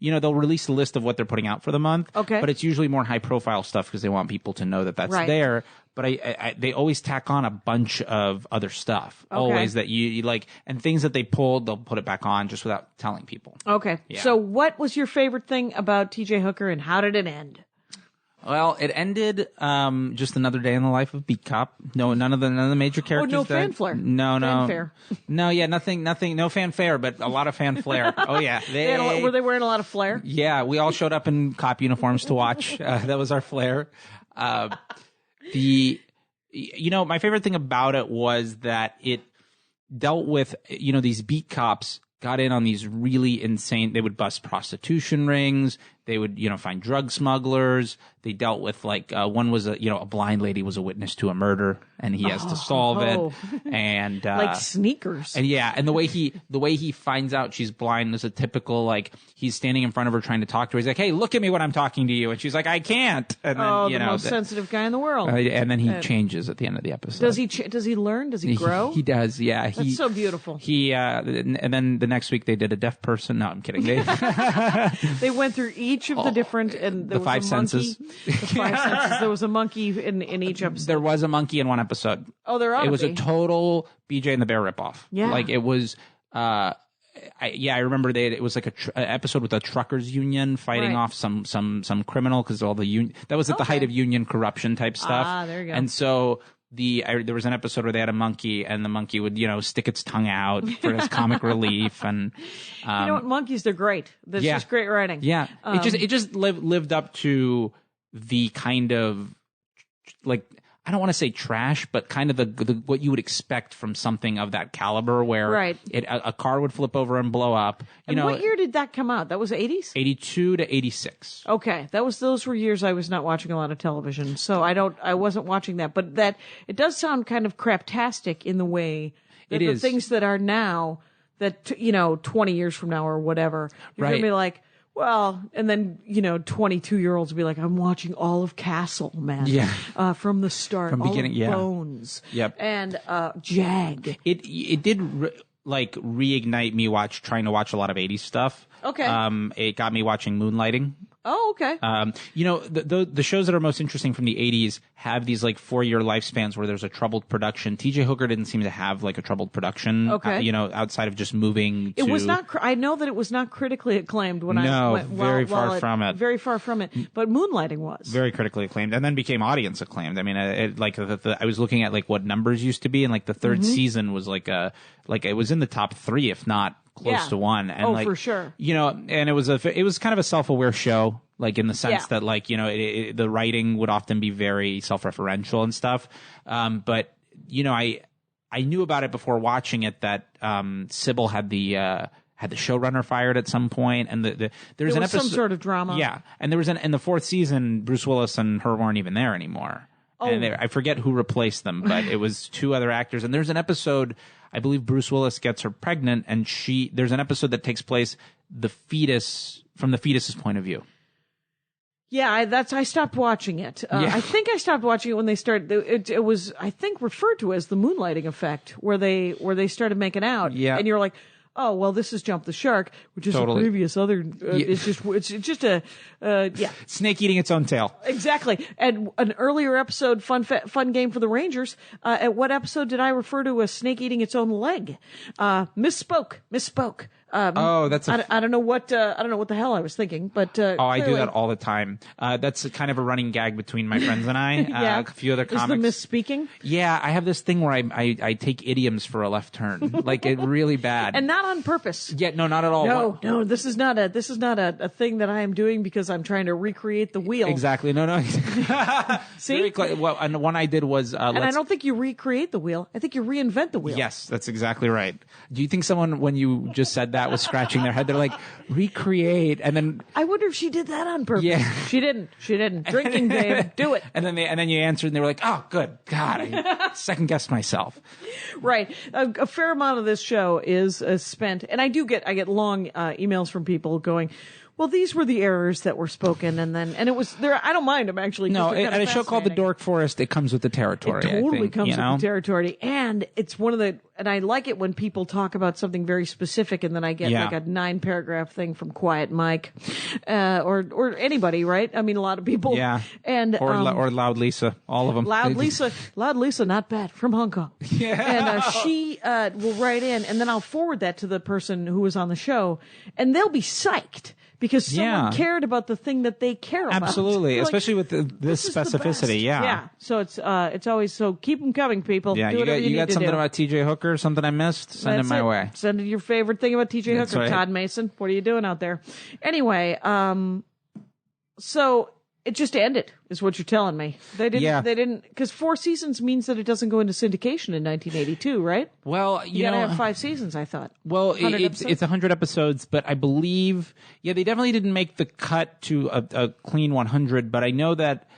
they'll release a list of what they're putting out for the month. Okay. But it's usually more high profile stuff because they want people to know that that's there. But they always tack on a bunch of other stuff. Okay. Always that you like, and things that they pulled, they'll put it back on just without telling people. Okay. Yeah. So what was your favorite thing about TJ Hooker, and how did it end? Well, it ended just another day in the life of Beat Cop. No, none of the major characters. Oh, no fanfare. No. Fanfare. No, yeah, nothing. No fanfare, but a lot of fanfare. Oh yeah, were they wearing a lot of flair? Yeah, we all showed up in cop uniforms to watch. That was our flair. My favorite thing about it was that it dealt with these beat cops got in on these really insane. They would bust prostitution rings. They would, find drug smugglers. They dealt with one was a blind lady was a witness to a murder, and he has to solve it. And like Sneakers. And the way he finds out she's blind is a typical he's standing in front of her trying to talk to her. He's like, "Hey, look at me when I'm talking to you," and she's like, "I can't." And then the most sensitive guy in the world. And then he changes at the end of the episode. Does he? Does he learn? Does he grow? He does. Yeah. That's so beautiful. And then the next week they did a deaf person. No, I'm kidding. They went through each of the different and there the was 5 a monkey. senses. The 5 senses. There was a monkey in each episode. There was a monkey in one episode. Oh, there ought to be. It was a total BJ and the Bear ripoff. Yeah. It was. I remember it was like an episode with a truckers union fighting off some criminal because all the that was at the height of union corruption type stuff. Ah, there you go. And so there was an episode where they had a monkey, and the monkey would stick its tongue out for his comic relief. And you know what, monkeys, they're great. That's just great writing. Yeah, it just lived up to the kind of I don't want to say trash, but kind of the what you would expect from something of that caliber, where a car would flip over and blow up. What year did that come out? That was 80s? 82 to 86. Okay, those were years I was not watching a lot of television, so I wasn't watching that. But that it does sound kind of craptastic in the way that the things that are now that 20 years from now or whatever, you're gonna be like. Well, and then, 22-year-olds will be like, I'm watching all of Castle, man. Yeah. From the start. From beginning, all of Bones. Yep. And Jag. It did, reignite me trying to watch a lot of 80s stuff. Okay. It got me watching Moonlighting. Oh, okay. The shows that are most interesting from the 80s have these like 4-year lifespans where there's a troubled production. T.J. Hooker didn't seem to have like a troubled production. Okay. Outside of just moving. It was not. I know that it was not critically acclimated when I went. Very far from it. Very far from it. But Moonlighting was very critically acclaimed, and then became audience acclaimed. I mean, I was looking at like what numbers used to be, and like the third season was like it was in the top 3, if not close to 1. And for sure. And it was kind of a self-aware show, like in the sense that like, the writing would often be very self-referential and stuff. But I knew about it before watching it that Sybil had the showrunner fired at some point, and there was an episode, some sort of drama. Yeah, and there was in the 4th season, Bruce Willis and her weren't even there anymore. Oh. And I forget who replaced them, but it was 2 other actors. And there's an episode, I believe Bruce Willis gets her pregnant, and there's an episode that takes place from the fetus's point of view. Yeah, I stopped watching it. I think I stopped watching it when they started. It was, I think, referred to as the Moonlighting effect, where they started making out. Yeah, and you're like, oh, well, this is Jump the Shark, which is totally. a previous other. It's just a snake eating its own tail. Exactly. And an earlier episode, fun game for the Rangers. At what episode did I refer to a snake eating its own leg? Misspoke. I don't know what the hell I was thinking, but I do that all the time. That's kind of a running gag between my friends and I. Yeah. A few other comics. Is the misspeaking? Yeah, I have this thing where I take idioms for a left turn, like it really bad, and not on purpose. Yeah, no, not at all. No, this is not a thing that I am doing because I'm trying to recreate the wheel. Exactly. No. See, and one I did was, and I don't think you recreate the wheel. I think you reinvent the wheel. Yes, that's exactly right. Do you think someone, when you just said that, was scratching their head? They're like, recreate, and then I wonder if she did that on purpose. Yeah, she didn't. Drinking, babe, do it. And then you answered, and they were like, oh, good God, I second guessed myself. Right, a fair amount of this show is spent, and I get long emails from people going, well, these were the errors that were spoken, and it was there. I don't mind them actually. No, at a show called The Dork Forest, it comes with the territory. It totally comes with the territory, and it's and I like it when people talk about something very specific, and then I get like a 9-paragraph thing from Quiet Mike, or anybody, right? I mean, a lot of people, and or Loud Lisa, all of them. Loud Lisa, not bad, from Hong Kong, and she will write in, and then I'll forward that to the person who was on the show, and they'll be psyched. Because someone cared about the thing that they care about. Absolutely, especially with this specificity. Yeah. So it's always, so keep them coming, people. Yeah, do you got something about T.J. Hooker, something I missed? Send it my way. Send it your favorite thing about T.J. Hooker, right. Todd Mason. What are you doing out there? Anyway, so it just ended, is what you're telling me. They didn't, because 4 seasons means that it doesn't go into syndication in 1982, right? Well, you gotta have 5 seasons, I thought. Well, it's 100 episodes, but I believe, they definitely didn't make the cut to a clean 100, but I know that,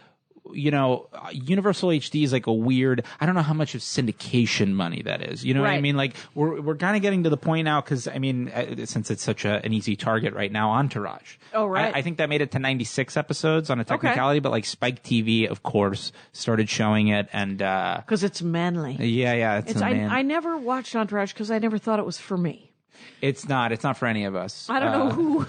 Universal HD is like a weird, I don't know how much of syndication money that is. You know what I mean? Like, we're kind of getting to the point now, because, I mean, since it's such an easy target right now, Entourage. Oh, right. I think that made it to 96 episodes on a technicality, but like Spike TV, of course, started showing it, and because it's manly. Yeah, I never watched Entourage because I never thought it was for me. It's not for any of us. I don't know who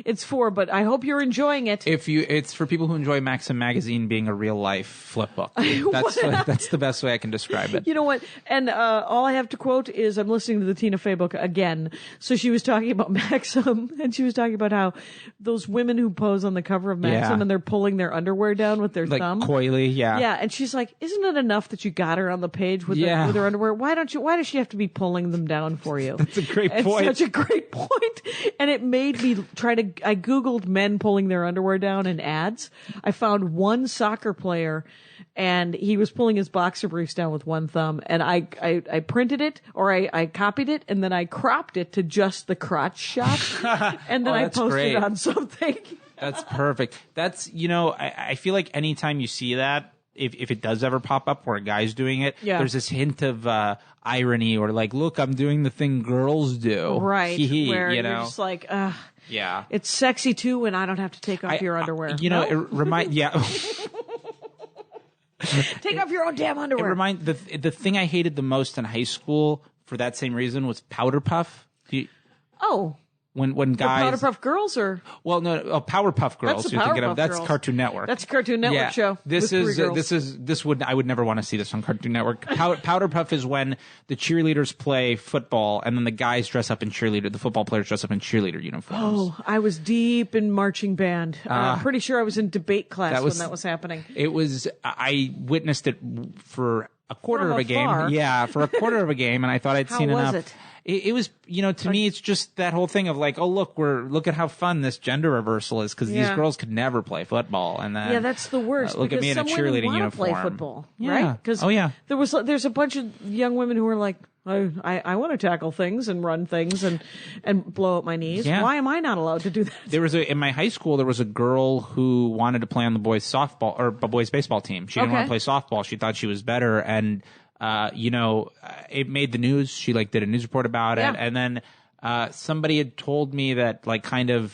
it's for, but I hope you're enjoying it. It's for people who enjoy Maxim magazine being a real life flip book. That's the best way I can describe it. You know what? And all I have to quote is, I'm listening to the Tina Fey book again. So she was talking about Maxim, and she was talking about how those women who pose on the cover of Maxim and they're pulling their underwear down with their thumb, coyly, yeah. And she's like, "Isn't it enough that you got her on the page with her underwear? Why does she have to be pulling them down for you?" That's a great point. Such a great point. And it made me I Googled men pulling their underwear down in ads. I found one soccer player, and he was pulling his boxer briefs down with one thumb, and I printed it, or I copied it, and then I cropped it to just the crotch shot, and then I posted it on something. That's perfect. That's, I feel like anytime you see that, if it does ever pop up where a guy's doing it, there's this hint of irony, or like, look, I'm doing the thing girls do. Right. Where you're just like, yeah, it's sexy too when I don't have to take off your underwear. Take off your own damn underwear. The thing I hated the most in high school for that same reason was Powder Puff. When guys Powerpuff Girls or Powerpuff Girls. That's you're thinking of Girls. Cartoon Network. That's a Cartoon Network show. I would never want to see this on Cartoon Network. Powderpuff is when the cheerleaders play football and then the guys dress up in the football players dress up in cheerleader uniforms. Oh, I was deep in marching band. I'm pretty sure I was in debate class when that was happening. I witnessed it for a quarter of a game. Afar. Yeah, for a quarter of a game, and I thought I'd seen enough. How was it? It was, to me, it's just that whole thing of like, oh, look at how fun this gender reversal is because these girls could never play football, and then that's the worst. Look at me in a cheerleading uniform. Play football, yeah. right? Because there's a bunch of young women who are like, I want to tackle things and run things and blow up my knees. Yeah. Why am I not allowed to do that? In my high school, there was a girl who wanted to play on the boys softball or boys baseball team. She didn't want to play softball. She thought she was better, and it made the news. She did a news report about it, and then somebody had told me that kind of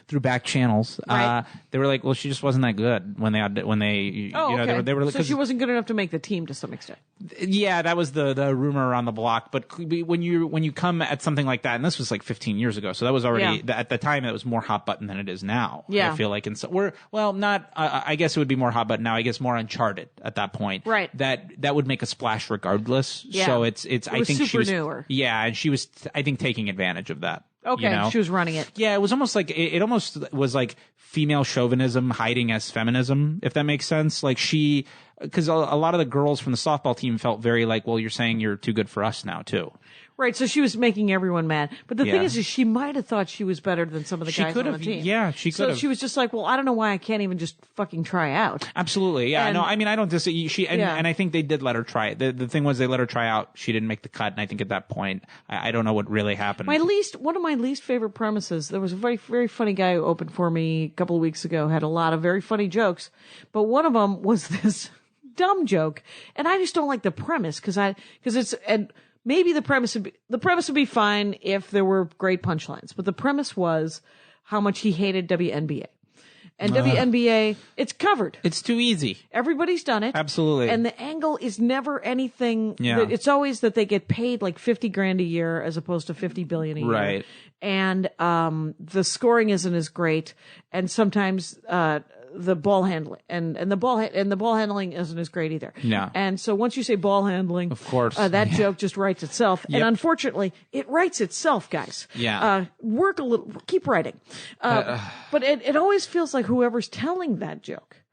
through back channels, they were like, well, she just wasn't that good when they they were so she wasn't good enough to make the team to some extent. Yeah, that was the rumor around the block. But when you come at something like that, and this was 15 years ago, so that was already at the time it was more hot button than it is now. Yeah, I feel like, and so not. I guess it would be more hot button now. I guess more Uncharted at that point. Right. That would make a splash regardless. Yeah. So it's I think super she was newer. Yeah, and she was I think taking advantage of that. Okay, she was running it. Yeah, it was almost like it almost was like female chauvinism hiding as feminism, if that makes sense. Because a lot of the girls from the softball team felt very well, you're saying you're too good for us now too. Right, so she was making everyone mad. But the thing is she might have thought she was better than some of the guys on the team. Yeah, she could have. So she was just like, well, I don't know why I can't even just fucking try out. Absolutely, yeah. No, I mean, I don't disagree. And I think they did let her try it. The thing was they let her try out. She didn't make the cut, and I think at that point, I don't know what really happened. One of my least favorite premises, there was a very, very funny guy who opened for me a couple of weeks ago, had a lot of very funny jokes, but one of them was this dumb joke, and I just don't like the premise, because it's... Maybe the premise would be fine if there were great punchlines, but the premise was how much he hated WNBA. And WNBA, it's covered. It's too easy. Everybody's done it. Absolutely. And the angle is never anything. Yeah. It's always that they get paid $50,000 a year as opposed to $50 billion a year. Right. And the scoring isn't as great, and sometimes the ball handling and the ball handling isn't as great either. Yeah. And so once you say ball handling, of course, that joke just writes itself. Yep. And unfortunately, it writes itself, guys. Yeah. Work a little, keep writing. But it always feels like whoever's telling that joke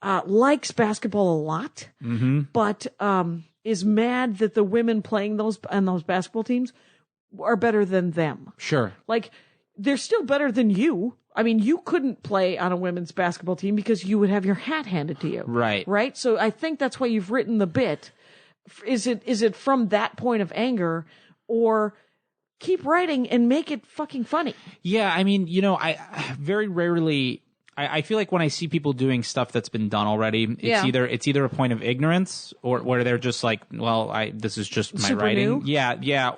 likes basketball a lot, but is mad that the women playing those basketball teams are better than them. Sure. They're still better than you. I mean, you couldn't play on a women's basketball team because you would have your hat handed to you. Right. Right? So I think that's why you've written the bit. Is it from that point of anger, or keep writing and make it fucking funny? Yeah, I mean, I very rarely... I feel like when I see people doing stuff that's been done already, it's either a point of ignorance or where they're just like, well, this is just my super writing. New? Yeah,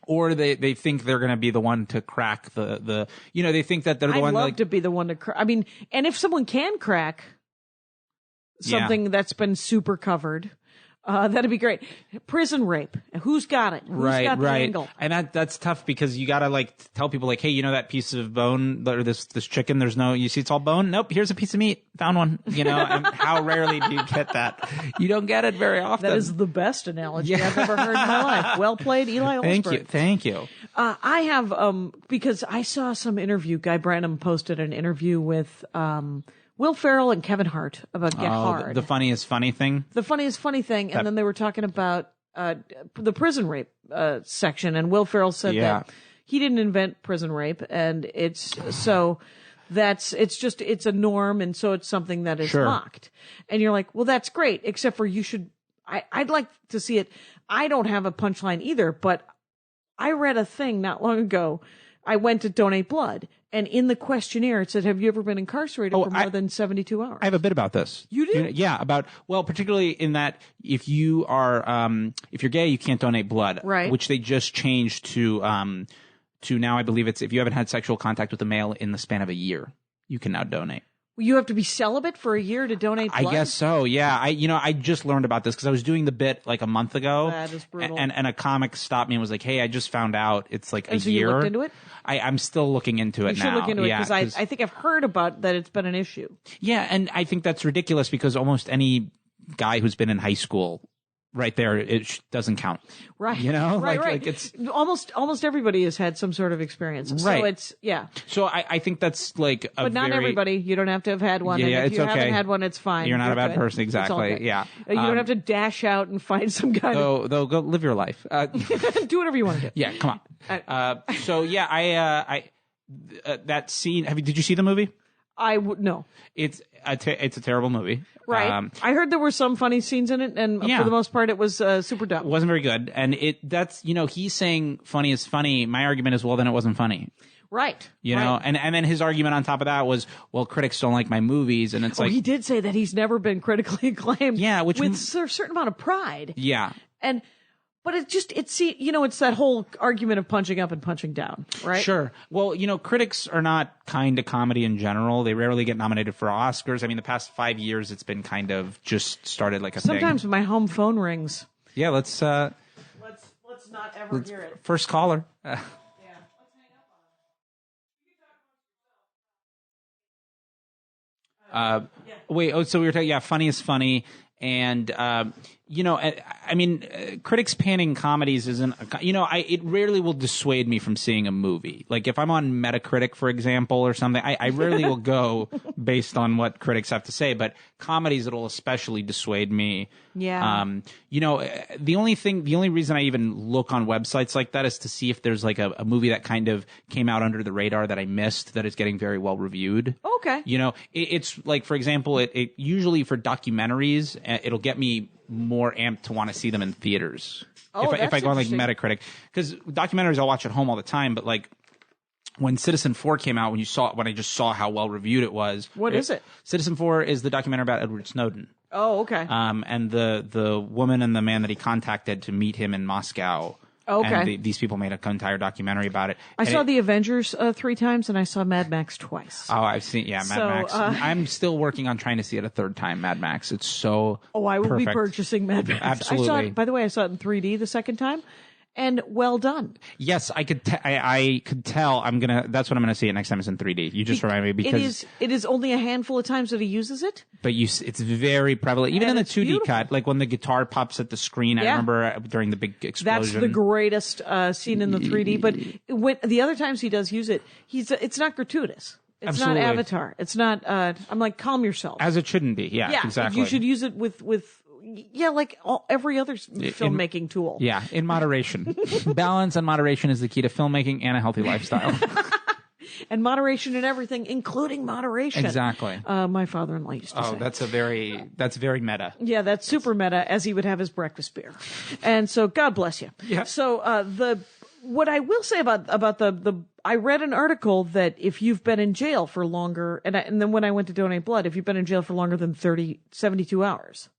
or they think they're going to be the one to crack the they think that they're the one. I'd love to be the one to crack. I mean, and if someone can crack something that's been super covered, that'd be great. Prison rape. Who's got it? Who's got the angle? And that's tough because you got to tell people hey, that piece of bone or this chicken, you see it's all bone? Nope, here's a piece of meat. Found one. And how rarely do you get that? You don't get it very often. That is the best analogy I've ever heard in my life. Well played, Eli Olsberg. Thank you. I have, because I saw some interview, Guy Branum posted an interview with, Will Ferrell and Kevin Hart about Get Hard. The funniest funny thing? The funniest funny thing. And then they were talking about the prison rape section. And Will Ferrell said that he didn't invent prison rape. And it's a norm. And so it's something that is mocked. And you're like, well, that's great. Except for I'd like to see it. I don't have a punchline either, but I read a thing not long ago. I went to donate blood, and in the questionnaire it said, have you ever been incarcerated for more than 72 hours? I have a bit about this. You do? Yeah, particularly in that if you are, if you're gay, you can't donate blood. Right. Which they just changed to now I believe it's if you haven't had sexual contact with a male in the span of a year, you can now donate. You have to be celibate for a year to donate blood? I guess so, yeah. I just learned about this because I was doing the bit like a month ago. That is brutal. And a comic stopped me and was like, hey, I just found out it's like a so year. You looked into it? I'm still looking into it now. You should look into it because I think I've heard about that it's been an issue. Yeah, and I think that's ridiculous because almost any guy who's been in high school, right there, it doesn't count. Right. You know? Right. Like it's almost everybody has had some sort of experience. Right. So it's, yeah. So I think that's like But not everybody. You don't have to have had one. Yeah, and if it's you okay. haven't had one, it's fine. You're not a bad good. person. Exactly. It's all good. Yeah. You don't have to dash out and find some guy Go live your life. do whatever you want to do. Yeah, come on. So yeah, I that scene. Did you see the movie? No. It's a terrible movie. Right. I heard there were some funny scenes in it, and for the most part, it was super dumb. It wasn't very good. And that's he's saying funny is funny. My argument is, well, then it wasn't funny. Right. You know, and then his argument on top of that was, well, critics don't like my movies, and it's like he did say that he's never been critically acclaimed. Yeah, with a certain amount of pride. Yeah. But it's that whole argument of punching up and punching down, right? Sure. Well, critics are not kind to comedy in general. They rarely get nominated for Oscars. I mean, the past 5 years, it's been kind of just started like a thing. Sometimes my home phone rings. Yeah, let's not ever hear it. First caller. Yeah. Let's hang up on it. Wait. So we were talking. Yeah, funny is funny. And, critics panning comedies isn't, it rarely will dissuade me from seeing a movie. Like if I'm on Metacritic, for example, or something, I rarely will go based on what critics have to say, but comedies, it'll especially dissuade me. Yeah. The only reason I even look on websites like that is to see if there's like a movie that kind of came out under the radar that I missed that is getting very well reviewed. Okay. It's like, for example, it usually for documentaries, it'll get me more amped to want to see them in theaters. If I go on like Metacritic, because documentaries I'll watch at home all the time, but like when Citizen 4 came out, when I just saw how well reviewed it was. What is it? Citizen 4 is the documentary about Edward Snowden. Oh, okay. And the woman and the man that he contacted to meet him in Moscow. Okay. And these people made an entire documentary about it. I saw The Avengers 3 times, and I saw Mad Max twice. Oh, I've seen, Mad Max. I'm still working on trying to see it a third time, Mad Max. It's so I will perfect. be purchasing Mad Max. Absolutely. By the way, I saw it in 3D the second time. And well done. Yes, I could. I could tell. That's what I'm gonna see it next time it's in 3D. You just remind me because it is only a handful of times that he uses it. But it's very prevalent, even in the 2D beautiful. Cut. Like when the guitar pops at the screen. I remember during the big explosion. That's the greatest scene in the 3D. But when the other times he does use it, it's not gratuitous. It's Absolutely. not Avatar. It's not. I'm like, calm yourself. As it shouldn't be. Yeah, exactly. You should use it with. Like every other filmmaking tool. Yeah, in moderation. Balance and moderation is the key to filmmaking and a healthy lifestyle. And moderation in everything, including moderation. Exactly. My father-in-law used to say. That's very meta. Yeah, that's super meta, as he would have his breakfast beer. And so, God bless you. Yeah. So, what I will say about I read an article that if you've been in jail for longer, and then when I went to donate blood, if you've been in jail for longer than 72 hours.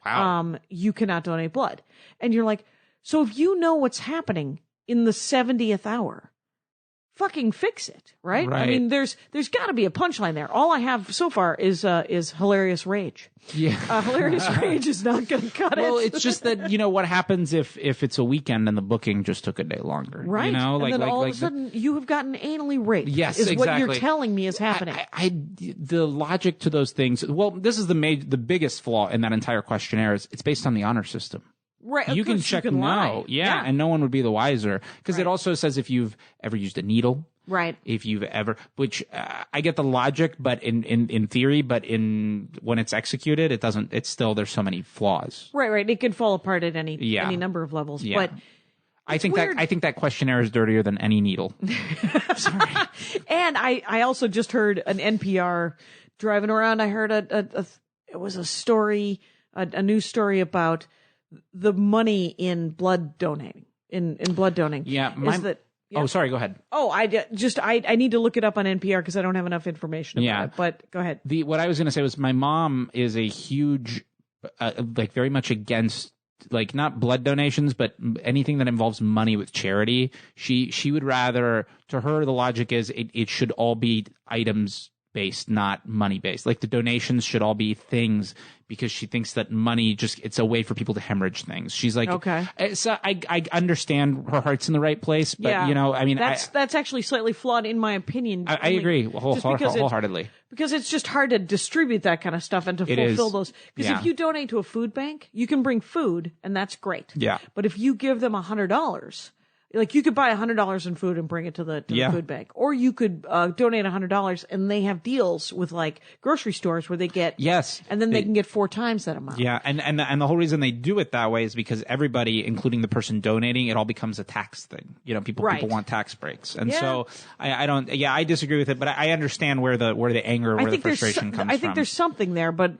Wow. You cannot donate blood. And you're like, so if you know what's happening in the 70th hour, fucking fix it, right? I mean, there's got to be a punchline there. All I have so far is hilarious rage. Yeah. Hilarious rage is not going to cut it. Well, it's just that, what happens if it's a weekend and the booking just took a day longer. Right. And then all of a sudden you have gotten anally raped. Yes, is exactly. what you're telling me is happening. The logic to those things, well, this is the biggest flaw in that entire questionnaire is it's based on the honor system. Right. You can check no. Yeah, and no one would be the wiser. Because it also says if you've ever used a needle. Right. If you've ever, which I get the logic, but in theory, but when it's executed, it doesn't, it's still, there's so many flaws. Right. It could fall apart at any number of levels. Yeah. But I think that questionnaire is dirtier than any needle. Sorry. And I also just heard an NPR driving around. I heard it was a story, a news story about the money in blood donating, in blood donating. Yeah. Yeah. Oh, sorry. Go ahead. Oh, I need to look it up on NPR because I don't have enough information about it. But go ahead. What I was going to say was my mom is a huge, very much against, not blood donations, but anything that involves money with charity. She would rather, to her, the logic is it should all be items based, not money based. Like the donations should all be things because she thinks that money it's a way for people to hemorrhage things. She's like, okay. So I understand her heart's in the right place, but I mean, that's actually slightly flawed in my opinion. I agree wholeheartedly. Because it's just hard to distribute that kind of stuff and to fulfill those. Because if you donate to a food bank, you can bring food and that's great. Yeah. But if you give them $100, like you could buy $100 in food and bring it to the food bank, or you could donate $100 and they have deals with like grocery stores where they get and then they can get 4 times that amount. Yeah, and the whole reason they do it that way is because everybody, including the person donating, it all becomes a tax thing. You know, people want tax breaks, and so I don't. Yeah, I disagree with it, but I understand where the anger, where the frustration comes from. I think there's something there, but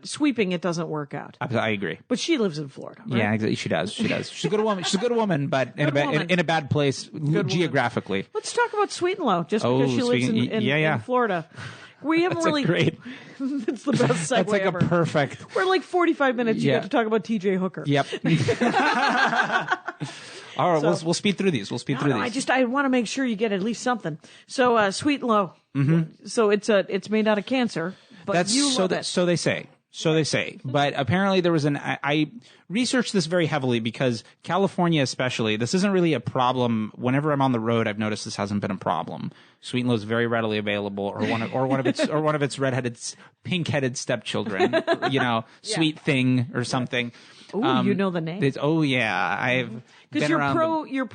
sweeping it doesn't work out. I agree. But she lives in Florida. Right? Yeah, exactly. She does. She's a good woman. She's a good woman, but in a bad place geographically. Let's talk about Sweet and Low, just because she lives in Florida. We haven't really. Great. It's the best segue That's like ever. A perfect. We're like 45 minutes. You get to talk about TJ Hooker. Yep. All right, we'll speed through these. I want to make sure you get at least something. So Sweet and Low. Mm-hmm. So it's made out of cancer, but you love it. So they say. But apparently there was I researched this very heavily because California especially, this isn't really a problem. Whenever I'm on the road, I've noticed this hasn't been a problem. Sweet and Low is very readily available, or one of its pink-headed stepchildren, Sweet Thing or something. Ooh, you know the name? I've because you're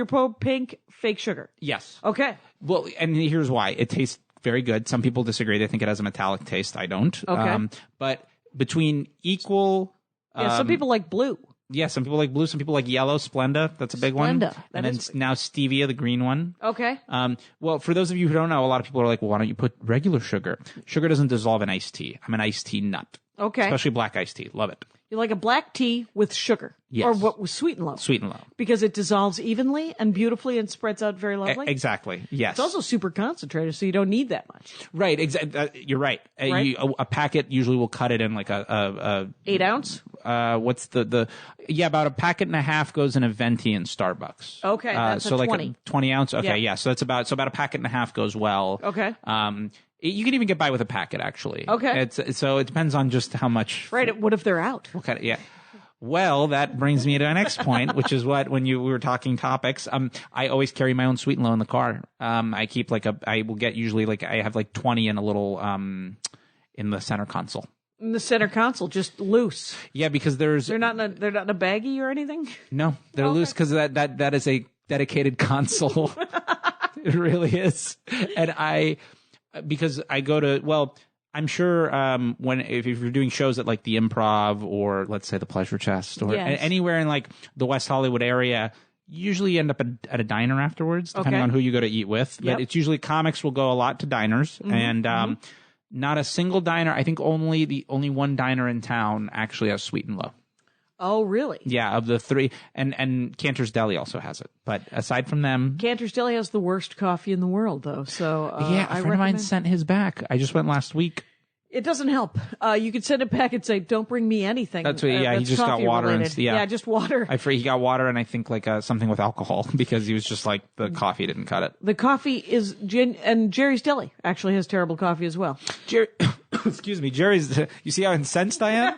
pro pink fake sugar. Yes. Okay. Well, and here's why. It tastes very good. Some people disagree. They think it has a metallic taste. I don't. Okay. But between equal... some people like blue. Yeah, some people like blue. Some people like yellow. Splenda. That's a big one. And then now Stevia, the green one. Okay. Well, for those of you who don't know, a lot of people are like, well, why don't you put regular sugar? Sugar doesn't dissolve in iced tea. I'm an iced tea nut. Okay. Especially black iced tea. Love it. You like a black tea with sugar. Yes. Or what was Sweet and Low. Sweet and Low. Because it dissolves evenly and beautifully and spreads out very lovely. Exactly. Yes. It's also super concentrated, so you don't need that much. Right. You're right. A packet usually will cut it in like a 8 ounce? What's about a packet and a half goes in a venti in Starbucks. Okay. That's so 20. Like a 20 ounce. Okay. Yeah. So about a packet and a half goes well. Okay. You can even get by with a packet, actually. Okay. So it depends on just how much. Right. What if they're out? Okay. Yeah. Well, that brings me to our next point, which is when we were talking topics. I always carry my own Sweet and Low in the car. I keep I will get usually I have 20 in a little, in the center console. In the center console, just loose. Yeah, because they're not in a baggie or anything? No, they're loose because that is a dedicated console. It really is. And because I go to, I'm sure if you're doing shows at like the Improv or let's say the Pleasure Chest or anywhere in like the West Hollywood area, you usually end up at a diner afterwards, depending on who you go to eat with. But it's usually comics will go a lot to diners, and not a single diner. I think only one diner in town actually has Sweet and Low. Oh, really? Yeah, of the 3, and Cantor's Deli also has it. But aside from them, Cantor's Deli has the worst coffee in the world, though. So a friend of mine sent his back. I just went last week. It doesn't help. You could send it back and say, "Don't bring me anything." That's what. He just got water related. Just water. He got water and I think something with alcohol because he was just like the coffee didn't cut it. The coffee is and Jerry's Deli actually has terrible coffee as well. Excuse me, Jerry's. You see how incensed I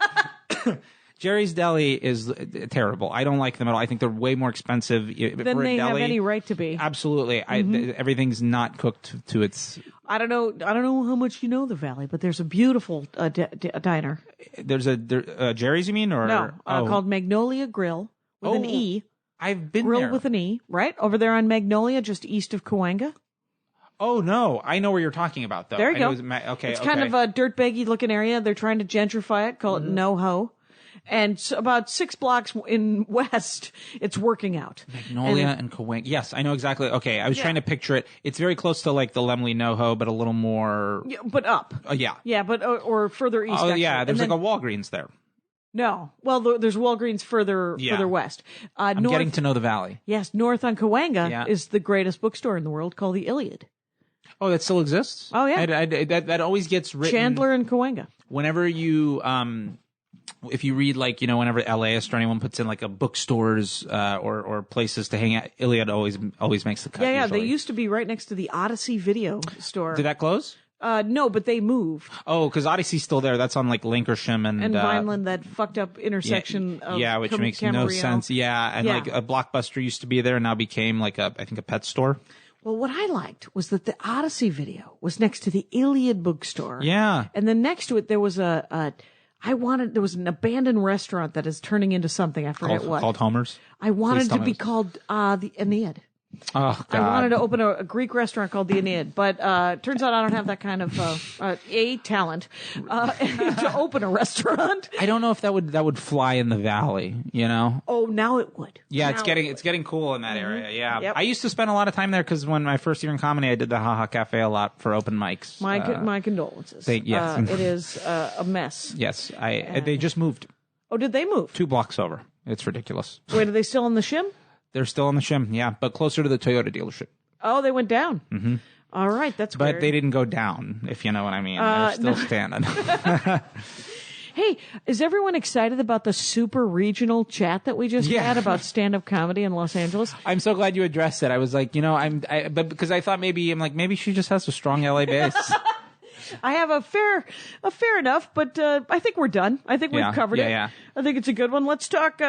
am? Jerry's Deli is terrible. I don't like them at all. I think they're way more expensive than they have any right to be. Absolutely. Everything's not cooked to its... I don't know how much you know the Valley, but there's a beautiful diner. There's a Jerry's, you mean? Or no, called Magnolia Grill with an E. I've been Grill there. with an E, right? Over there on Magnolia, just east of Cahuenga. Oh, no. I know where you're talking about, though. There you go. It's kind of a dirtbaggy looking area. They're trying to gentrify it, call it NoHo. And so about 6 blocks in west, it's working out. Magnolia and Cahuenga. Yes, I know exactly. Okay, I was trying to picture it. It's very close to like the Lemley NoHo, but a little more... Yeah, but up. Yeah. Yeah, but or further east. Oh, yeah, there's like a Walgreens there. No. Well, there's Walgreens further west. I'm north, getting to know the Valley. Yes, north on Cahuenga is the greatest bookstore in the world called the Iliad. Oh, that still exists? Oh, yeah. That always gets written... Chandler and Cahuenga. Whenever you... if you read whenever LAist or anyone puts in like a bookstores or places to hang out, Iliad always makes the cut. Yeah, usually. they used to be right next to the Odyssey video store. Did that close? No, but they moved. Oh, because Odyssey's still there. That's on like Linkersham and Vineland, that fucked up intersection. Which makes no sense. Yeah, and like a Blockbuster used to be there and now became like I think a pet store. Well, what I liked was that the Odyssey video was next to the Iliad bookstore. Yeah, and then next to it there was there was an abandoned restaurant that is turning into something. I forget what. Called Homer's. I wanted to be called the Aeneid. Oh, God. I wanted to open a Greek restaurant called the Aeneid, but turns out I don't have that kind of talent to open a restaurant. I don't know if that would fly in the valley, you know? Oh, now it would. Yeah, now it's getting cool in that area. Yeah, Yep. I used to spend a lot of time there because when my first year in comedy, I did the Haha Cafe a lot for open mics. My condolences. Yes. It is a mess. Yes, they just moved. Oh, did they move? 2 blocks over. It's ridiculous. Wait, are they still on the shim? They're still on the shim, yeah, but closer to the Toyota dealership. Oh, they went down. Mm-hmm. All right, that's weird. But they didn't go down, if you know what I mean. They're still standing. Hey, is everyone excited about the super regional chat that we just had about stand-up comedy in Los Angeles? I'm so glad you addressed it. I was like, but because I thought maybe she just has a strong LA base. I have a fair enough, but I think we're done. I think we've covered it. Yeah. I think it's a good one. Let's talk.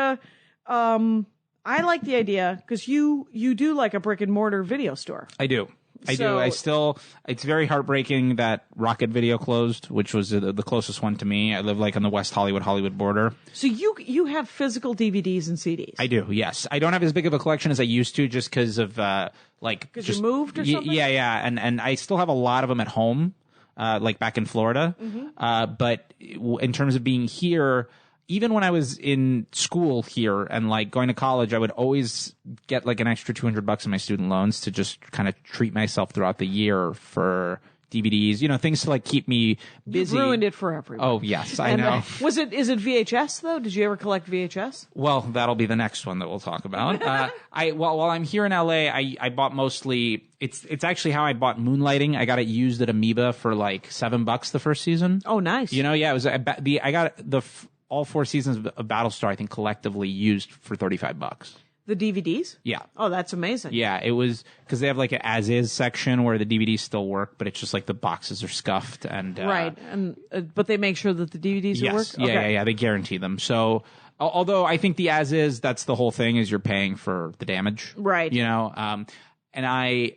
I like the idea because you do like a brick and mortar video store. I do. It's very heartbreaking that Rocket Video closed, which was the closest one to me. I live like on the West Hollywood border. So you have physical DVDs and CDs? I do, yes. I don't have as big of a collection as I used to just because of Because you moved or something? Yeah. And I still have a lot of them at home, like back in Florida. Mm-hmm. But in terms of being here, even when I was in school here and like going to college, I would always get like an extra $200 in my student loans to just kind of treat myself throughout the year for DVDs, things to like keep me busy. You ruined it for everyone. Oh, yes, I know. Is it VHS though? Did you ever collect VHS? Well, that'll be the next one that we'll talk about. While I'm here in LA, I bought mostly, it's actually how I bought Moonlighting. I got it used at Amoeba for like $7 the first season. Oh, nice. It was, I got all 4 seasons of Battlestar, I think, collectively used for $35. The DVDs? Yeah. Oh, that's amazing. Yeah, it was because they have like an as-is section where the DVDs still work, but it's just like the boxes are scuffed and right. And but they make sure that the DVDs will work. Yeah. They guarantee them. So, although I think the as-is, that's the whole thing, is you're paying for the damage, right? And I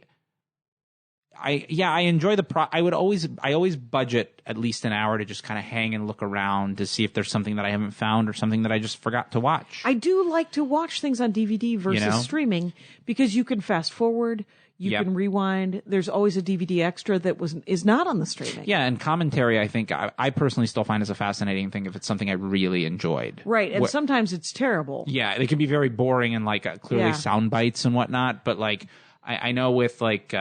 enjoy I always budget at least an hour to just kind of hang and look around to see if there's something that I haven't found or something that I just forgot to watch. I do like to watch things on DVD versus streaming because you can fast forward, you can rewind. There's always a DVD extra that is not on the streaming. Yeah, and commentary, I think I personally still find is a fascinating thing if it's something I really enjoyed. Right, and sometimes it's terrible. Yeah, it can be very boring and like clearly sound bites and whatnot, but like I know with like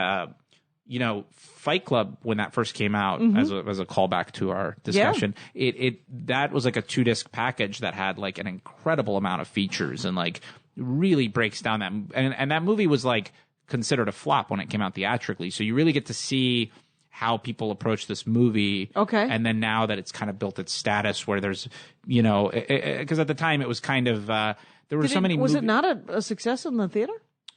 Fight Club, when that first came out, as a callback to our discussion, that was like a 2-disc package that had like an incredible amount of features and like really breaks down that. And that movie was like considered a flop when it came out theatrically. So you really get to see how people approach this movie. Okay. And then now that it's kind of built its status where there's, because at the time it was kind of, there were so many movies. Was it not a success in the theater?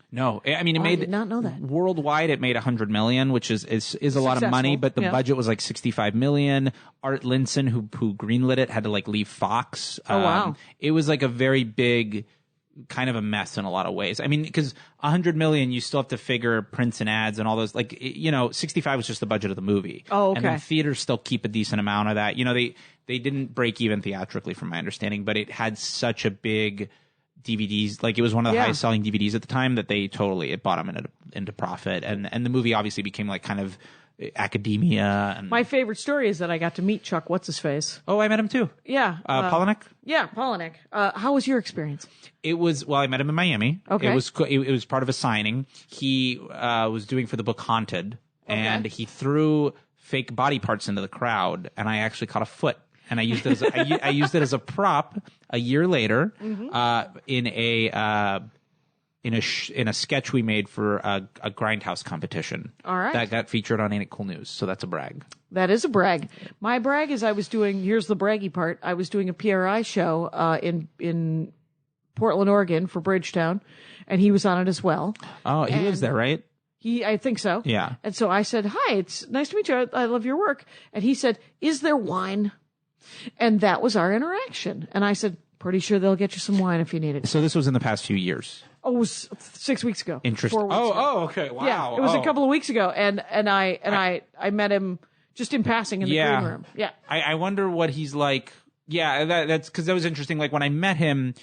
No, I mean I did not know that. Worldwide, it made $100 million, which is a lot of money. But the budget was like $65 million. Art Linson, who greenlit it, had to like leave Fox. Oh wow! It was like a very big, kind of a mess in a lot of ways. I mean, because $100 million, you still have to figure prints and ads and all those. Like 65 was just the budget of the movie. Oh, okay. And then theaters still keep a decent amount of that. They didn't break even theatrically, from my understanding, but it had such a big DVDs, like it was one of the highest selling DVDs at the time, that it bought them into profit, and the movie obviously became like kind of academia. And my favorite story is that I got to meet Chuck What's His Face. Oh, I met him too. Yeah, Palahniuk. Yeah, Palahniuk. How was your experience? It was I met him in Miami. Okay, it was part of a signing. He was doing for the book Haunted, and he threw fake body parts into the crowd, and I actually caught a foot. And I used it as a prop a year later in a sketch we made for a Grindhouse competition. All right, that got featured on Ain't It Cool News. So that's a brag. That is a brag. My brag is here's the braggy part. I was doing a PRI show in Portland, Oregon for Bridgetown, and he was on it as well. Oh, he lives there, right? I think so. Yeah. And so I said, hi, it's nice to meet you. I love your work. And he said, is there wine? And that was our interaction. And I said, pretty sure they'll get you some wine if you need it. So this was in the past few years. Oh, it was 6 weeks ago. Interesting. 4 weeks ago. Okay. Wow. Yeah, it was a couple of weeks ago. And I met him just in passing in the green room. Yeah. I wonder what he's like. Yeah, that's because that was interesting. Like when I met him,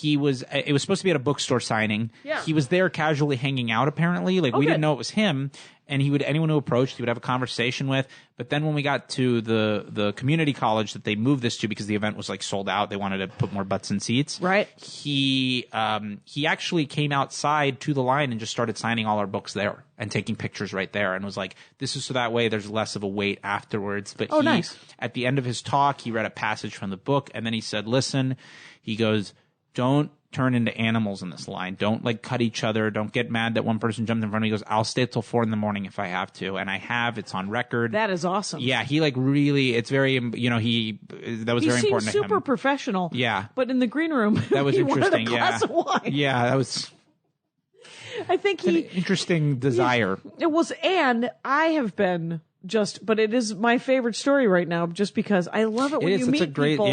it was supposed to be at a bookstore signing. Yeah. He was there casually hanging out, apparently. Like we didn't know it was him. And anyone who approached, he would have a conversation with. But then when we got to the community college that they moved this to because the event was like sold out, they wanted to put more butts in seats. Right. He actually came outside to the line and just started signing all our books there and taking pictures right there and was like, this is so that way there's less of a wait afterwards. But nice. At the end of his talk, he read a passage from the book and then he said, listen, he goes, don't turn into animals in this line. Don't like cut each other. Don't get mad that one person jumped in front of me. He goes, I'll stay till 4 a.m. if I have to. And I have, it's on record. That is awesome. Yeah. He like really, it's very, that was very important to him. He seemed super professional. Yeah. But in the green room, that was he interesting. wanted a glass of wine. Yeah. That was, I think an interesting desire. It was, and I have been but it is my favorite story right now just because I love it when you meet people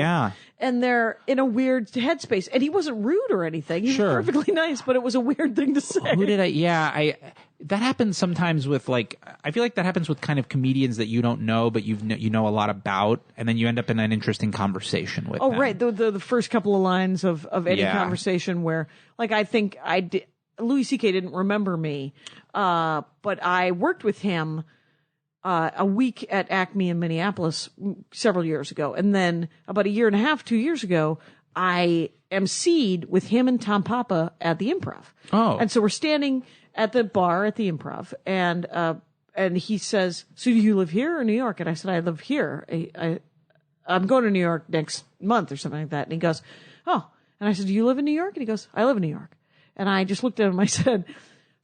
and they're in a weird headspace. And he wasn't rude or anything. He was perfectly nice, but it was a weird thing to say. That happens sometimes with I feel like that happens with kind of comedians that you don't know, but you know a lot about, and then you end up in an interesting conversation with them. Right. The first couple of lines of any conversation where I think Louis C.K. didn't remember me, but I worked with him a week at Acme in Minneapolis several years ago. And then about 1.5 years, 2 years ago, I emceed with him and Tom Papa at the Improv. Oh. And so we're standing at the bar at the Improv and he says, so do you live here or New York? And I said, I live here. I'm going to New York next month or something like that. And he goes, oh. And I said, do you live in New York? And he goes, I live in New York. And I just looked at him. I said,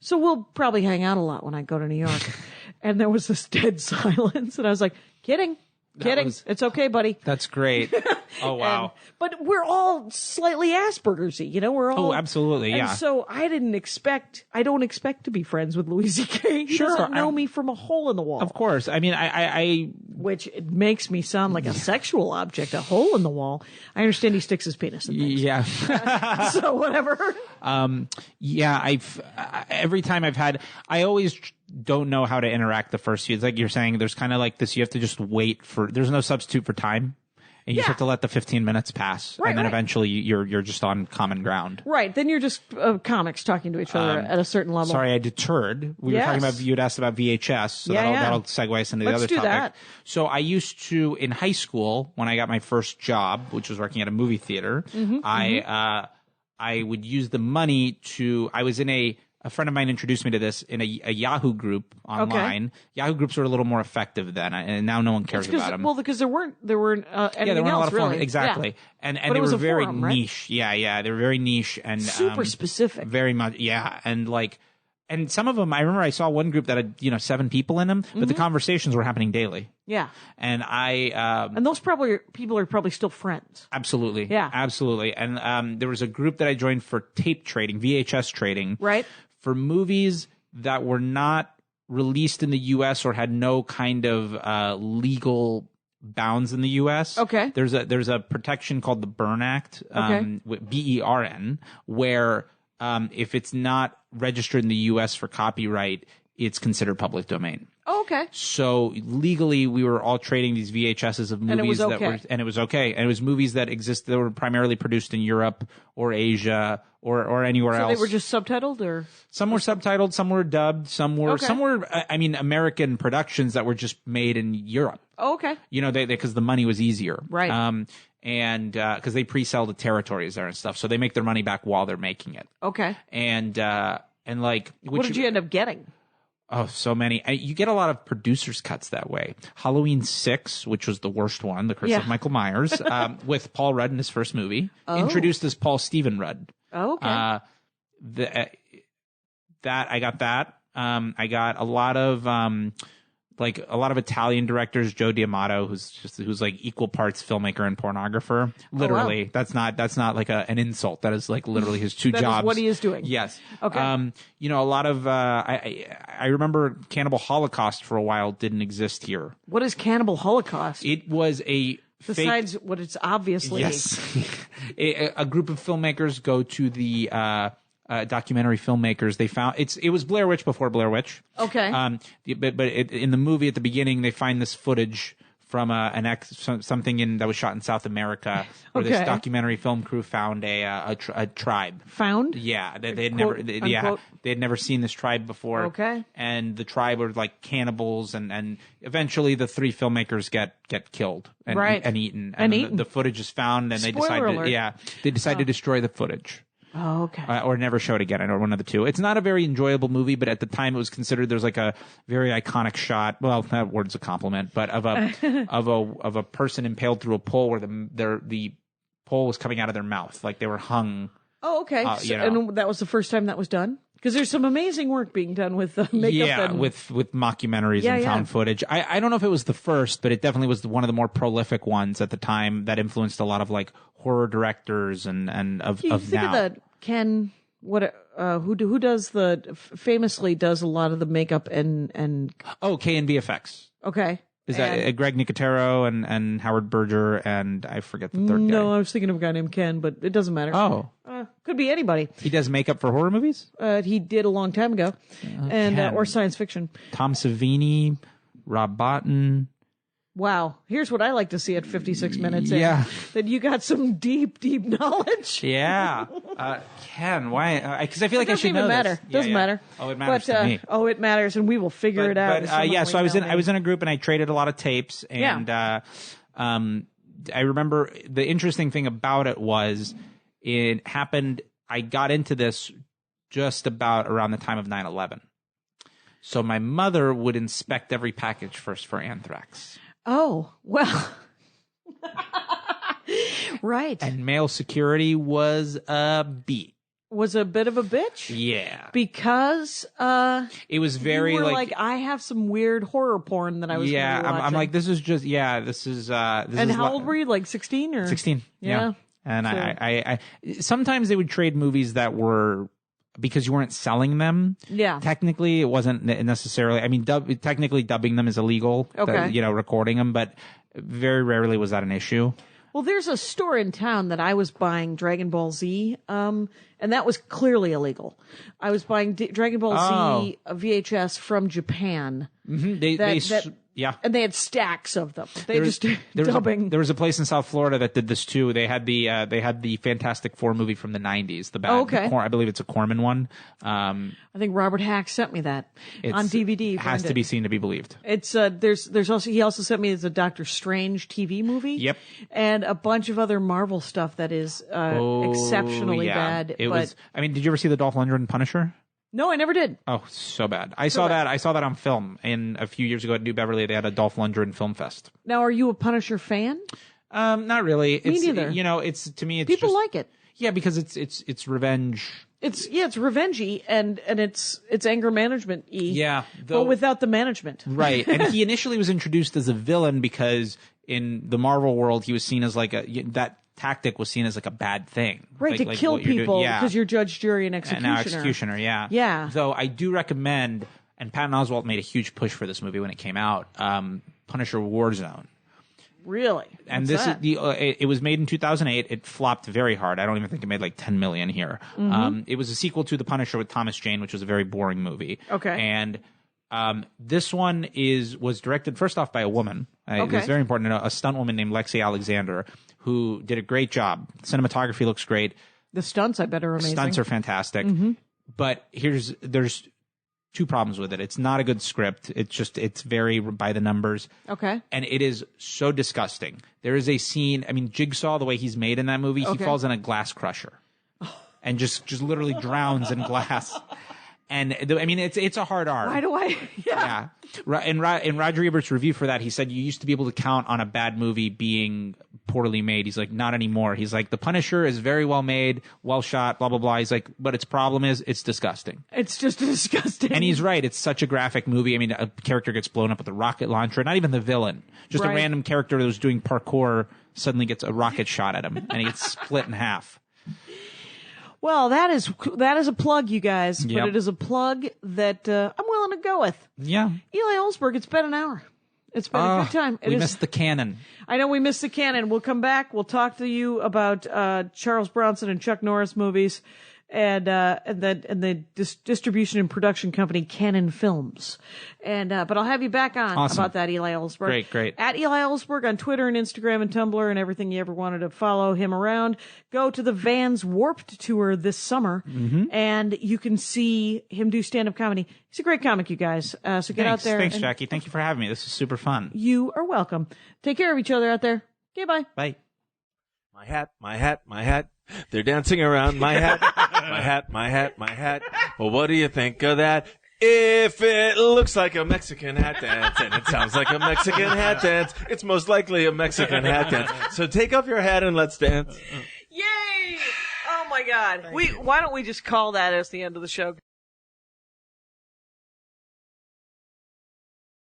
so we'll probably hang out a lot when I go to New York. And there was this dead silence. And I was like, kidding. It's okay, buddy. That's great. Oh, wow. But we're all slightly Asperger's-y, we're all. Oh, absolutely. Yeah. And so I don't expect to be friends with Louis C.K. He doesn't know me from a hole in the wall. Of course. I mean, which it makes me sound like a sexual object, a hole in the wall. I understand he sticks his penis in things. Yeah. So whatever. Every time I always don't know how to interact the first few. It's like you're saying, there's kind of like this, you have to just wait there's no substitute for time. And you just have to let the 15 minutes pass. Right, and then eventually you're just on common ground. Right. Then you're just comics talking to each other at a certain level. Sorry, I deterred. We were talking about, you'd asked about VHS. So that'll segue us into the other topic. That. So I used to, in high school, when I got my first job, which was working at a movie theater, I would use the money I was in a friend of mine introduced me to this in a Yahoo group online. Okay. Yahoo groups were a little more effective then, and now no one cares about them. Well, because there weren't anything there weren't a lot of really. Exactly. Yeah. And they were very forum, right? niche. Yeah. They were very niche and super specific. Very much. Yeah. And some of them, I remember I saw one group that had, 7 people in them, but the conversations were happening daily. Yeah. And and those people are probably still friends. Absolutely. Yeah. Absolutely. And there was a group that I joined for tape trading, VHS trading. Right. For movies that were not released in the U.S. or had no kind of legal bounds in the U.S. Okay. There's a protection called the Byrne Act, BERN, where if it's not registered in the U.S. for copyright, it's considered public domain. Oh, okay. So legally, we were all trading these VHSs of movies and it was okay. And it was movies that existed that were primarily produced in Europe or Asia or anywhere else. So they were just subtitled, or some were subtitled, some were dubbed, some were American productions that were just made in Europe. Oh, okay. Because the money was easier, right? And because they pre-sell the territories there and stuff, so they make their money back while they're making it. Okay. And what did you end up getting? Oh, so many. You get a lot of producers' cuts that way. Halloween 6, which was the worst one, The Curse of Michael Myers, with Paul Rudd in his first movie, introduced as Paul Stephen Rudd. Oh, okay. I got that. I got a lot of like a lot of Italian directors, Joe D'Amato, who's like equal parts filmmaker and pornographer. Literally, that's not like an insult. That is like literally his two that jobs. Is what he is doing. Yes. Okay. You know, a lot of I remember Cannibal Holocaust for a while didn't exist here. What is Cannibal Holocaust? It was a besides what it's obviously. Yes. a group of filmmakers go to the documentary filmmakers. They found it was Blair Witch before Blair Witch. Okay. In the movie at the beginning, they find this footage from something that was shot in South America, where this documentary film crew found a tribe. Found? Yeah, they had never seen this tribe before. Okay. And the tribe were like cannibals, and eventually the three filmmakers get killed and eaten. And eaten. The footage is found, and they decide to destroy the footage. Oh, okay. Or never show it again. I know, one of the two. It's not a very enjoyable movie, but at the time it was considered. There's like a very iconic shot. Well, that word's a compliment, but of a person impaled through a pole where the pole was coming out of their mouth, like they were hung. Oh, okay. And that was the first time that was done. Because there's some amazing work being done with makeup. Yeah, with mockumentaries and found footage. I don't know if it was the first, but it definitely was one of the more prolific ones at the time that influenced a lot of like horror directors and of think now. Of the Ken, who does famously does a lot of the makeup and K&B Effects. Okay. Is that Greg Nicotero and Howard Berger and I forget the third guy? No, I was thinking of a guy named Ken, but it doesn't matter. Oh. Could be anybody. He does makeup for horror movies? He did a long time ago. Or science fiction. Tom Savini, Rob Bottin. Wow. Here's what I like to see at 56 minutes in. Yeah. That you got some deep, deep knowledge. Yeah. Ken, why? Because I feel like I should know this. Doesn't matter. Oh, it matters to me. Oh, it matters, and we will figure it out. So I was in a group and I traded a lot of tapes, and I remember the interesting thing about it was it happened. I got into this just about around the time of 9/11. So my mother would inspect every package first for anthrax. Oh, well. Right. And mail security was a beat. Was a bit of a bitch? Yeah. Because it was very you were like I have some weird horror porn that I was Yeah, I'm like this is just this is And how old were you? Like 16 or 16. Yeah. And so. I sometimes they would trade movies that were because you weren't selling them. Yeah. Technically, it wasn't necessarily. I mean, technically, dubbing them is illegal. Okay. Recording them, but very rarely was that an issue. Well, there's a store in town that I was buying Dragon Ball Z, and that was clearly illegal. I was buying Dragon Ball Z VHS from Japan. Mm-hmm. And they had stacks of them. There was a place in South Florida that did this too. They had the Fantastic Four movie from the 90s. I believe it's a Corman one. I think Robert Hack sent me that on DVD. It has to be seen to be believed. It's there's also he also sent me the Doctor Strange TV movie. Yep. And a bunch of other Marvel stuff that is exceptionally bad. Did you ever see the Dolph Lundgren Punisher? No, I never did. Oh, so bad. I saw that on film a few years ago at New Beverly. They had a Dolph Lundgren film fest. Now, are you a Punisher fan? Not really. Me neither. It's to me. It's people just, like it. Yeah, because it's revenge. It's revengey and it's anger management-y. Yeah, but without the management. Right, and he initially was introduced as a villain because in the Marvel world he was seen as like that tactic was seen as like a bad thing. Right, to kill people because you're judge, jury, and executioner. And now executioner, yeah. Yeah. Though I do recommend, and Patton Oswalt made a huge push for this movie when it came out, Punisher Warzone. Really? And it was made in 2008. It flopped very hard. I don't even think it made like 10 million here. Mm-hmm. It was a sequel to The Punisher with Thomas Jane, which was a very boring movie. Okay. And this one was directed first off by a woman. Okay. It's very important to know, a stunt woman named Lexi Alexander, who did a great job. Cinematography looks great. The stunts, I bet, are amazing. Stunts are fantastic. Mm-hmm. But there's two problems with it. It's not a good script. It's very by the numbers. Okay. And it is so disgusting. There is a scene, Jigsaw, the way he's made in that movie, he falls in a glass crusher and just literally drowns in glass. And it's a hard R. Why do I? Yeah. In Roger Ebert's review for that, he said you used to be able to count on a bad movie being poorly made. He's like, not anymore. He's like, The Punisher is very well made, well shot, blah, blah, blah. He's like, but its problem is it's disgusting. It's just disgusting. And he's right. It's such a graphic movie. I mean, a character gets blown up with a rocket launcher, not even the villain. Just a random character that was doing parkour suddenly gets a rocket shot at him, and he gets split in half. Well, that is a plug, you guys. Yep. But it is a plug that I'm willing to go with. Yeah. Eli Olsberg, it's been an hour. It's been a good time. We missed the canon. I know we missed the canon. We'll come back. We'll talk to you about Charles Bronson and Chuck Norris movies, and the distribution and production company Canon Films. And but I'll have you back on about that, Eli Olsberg. Great. At Eli Olsberg on Twitter and Instagram and Tumblr and everything you ever wanted to follow him around. Go to the Vans Warped Tour this summer, and you can see him do stand-up comedy. He's a great comic, you guys. So get out there. Thanks, Jackie. Thank you for having me. This is super fun. You are welcome. Take care of each other out there. Okay, bye. Bye. My hat, my hat, my hat. They're dancing around my hat. My hat, my hat, my hat. Well, what do you think of that? If it looks like a Mexican hat dance and it sounds like a Mexican hat dance, it's most likely a Mexican hat dance. So take off your hat and let's dance. Yay! Oh my God. Why don't we just call that as the end of the show?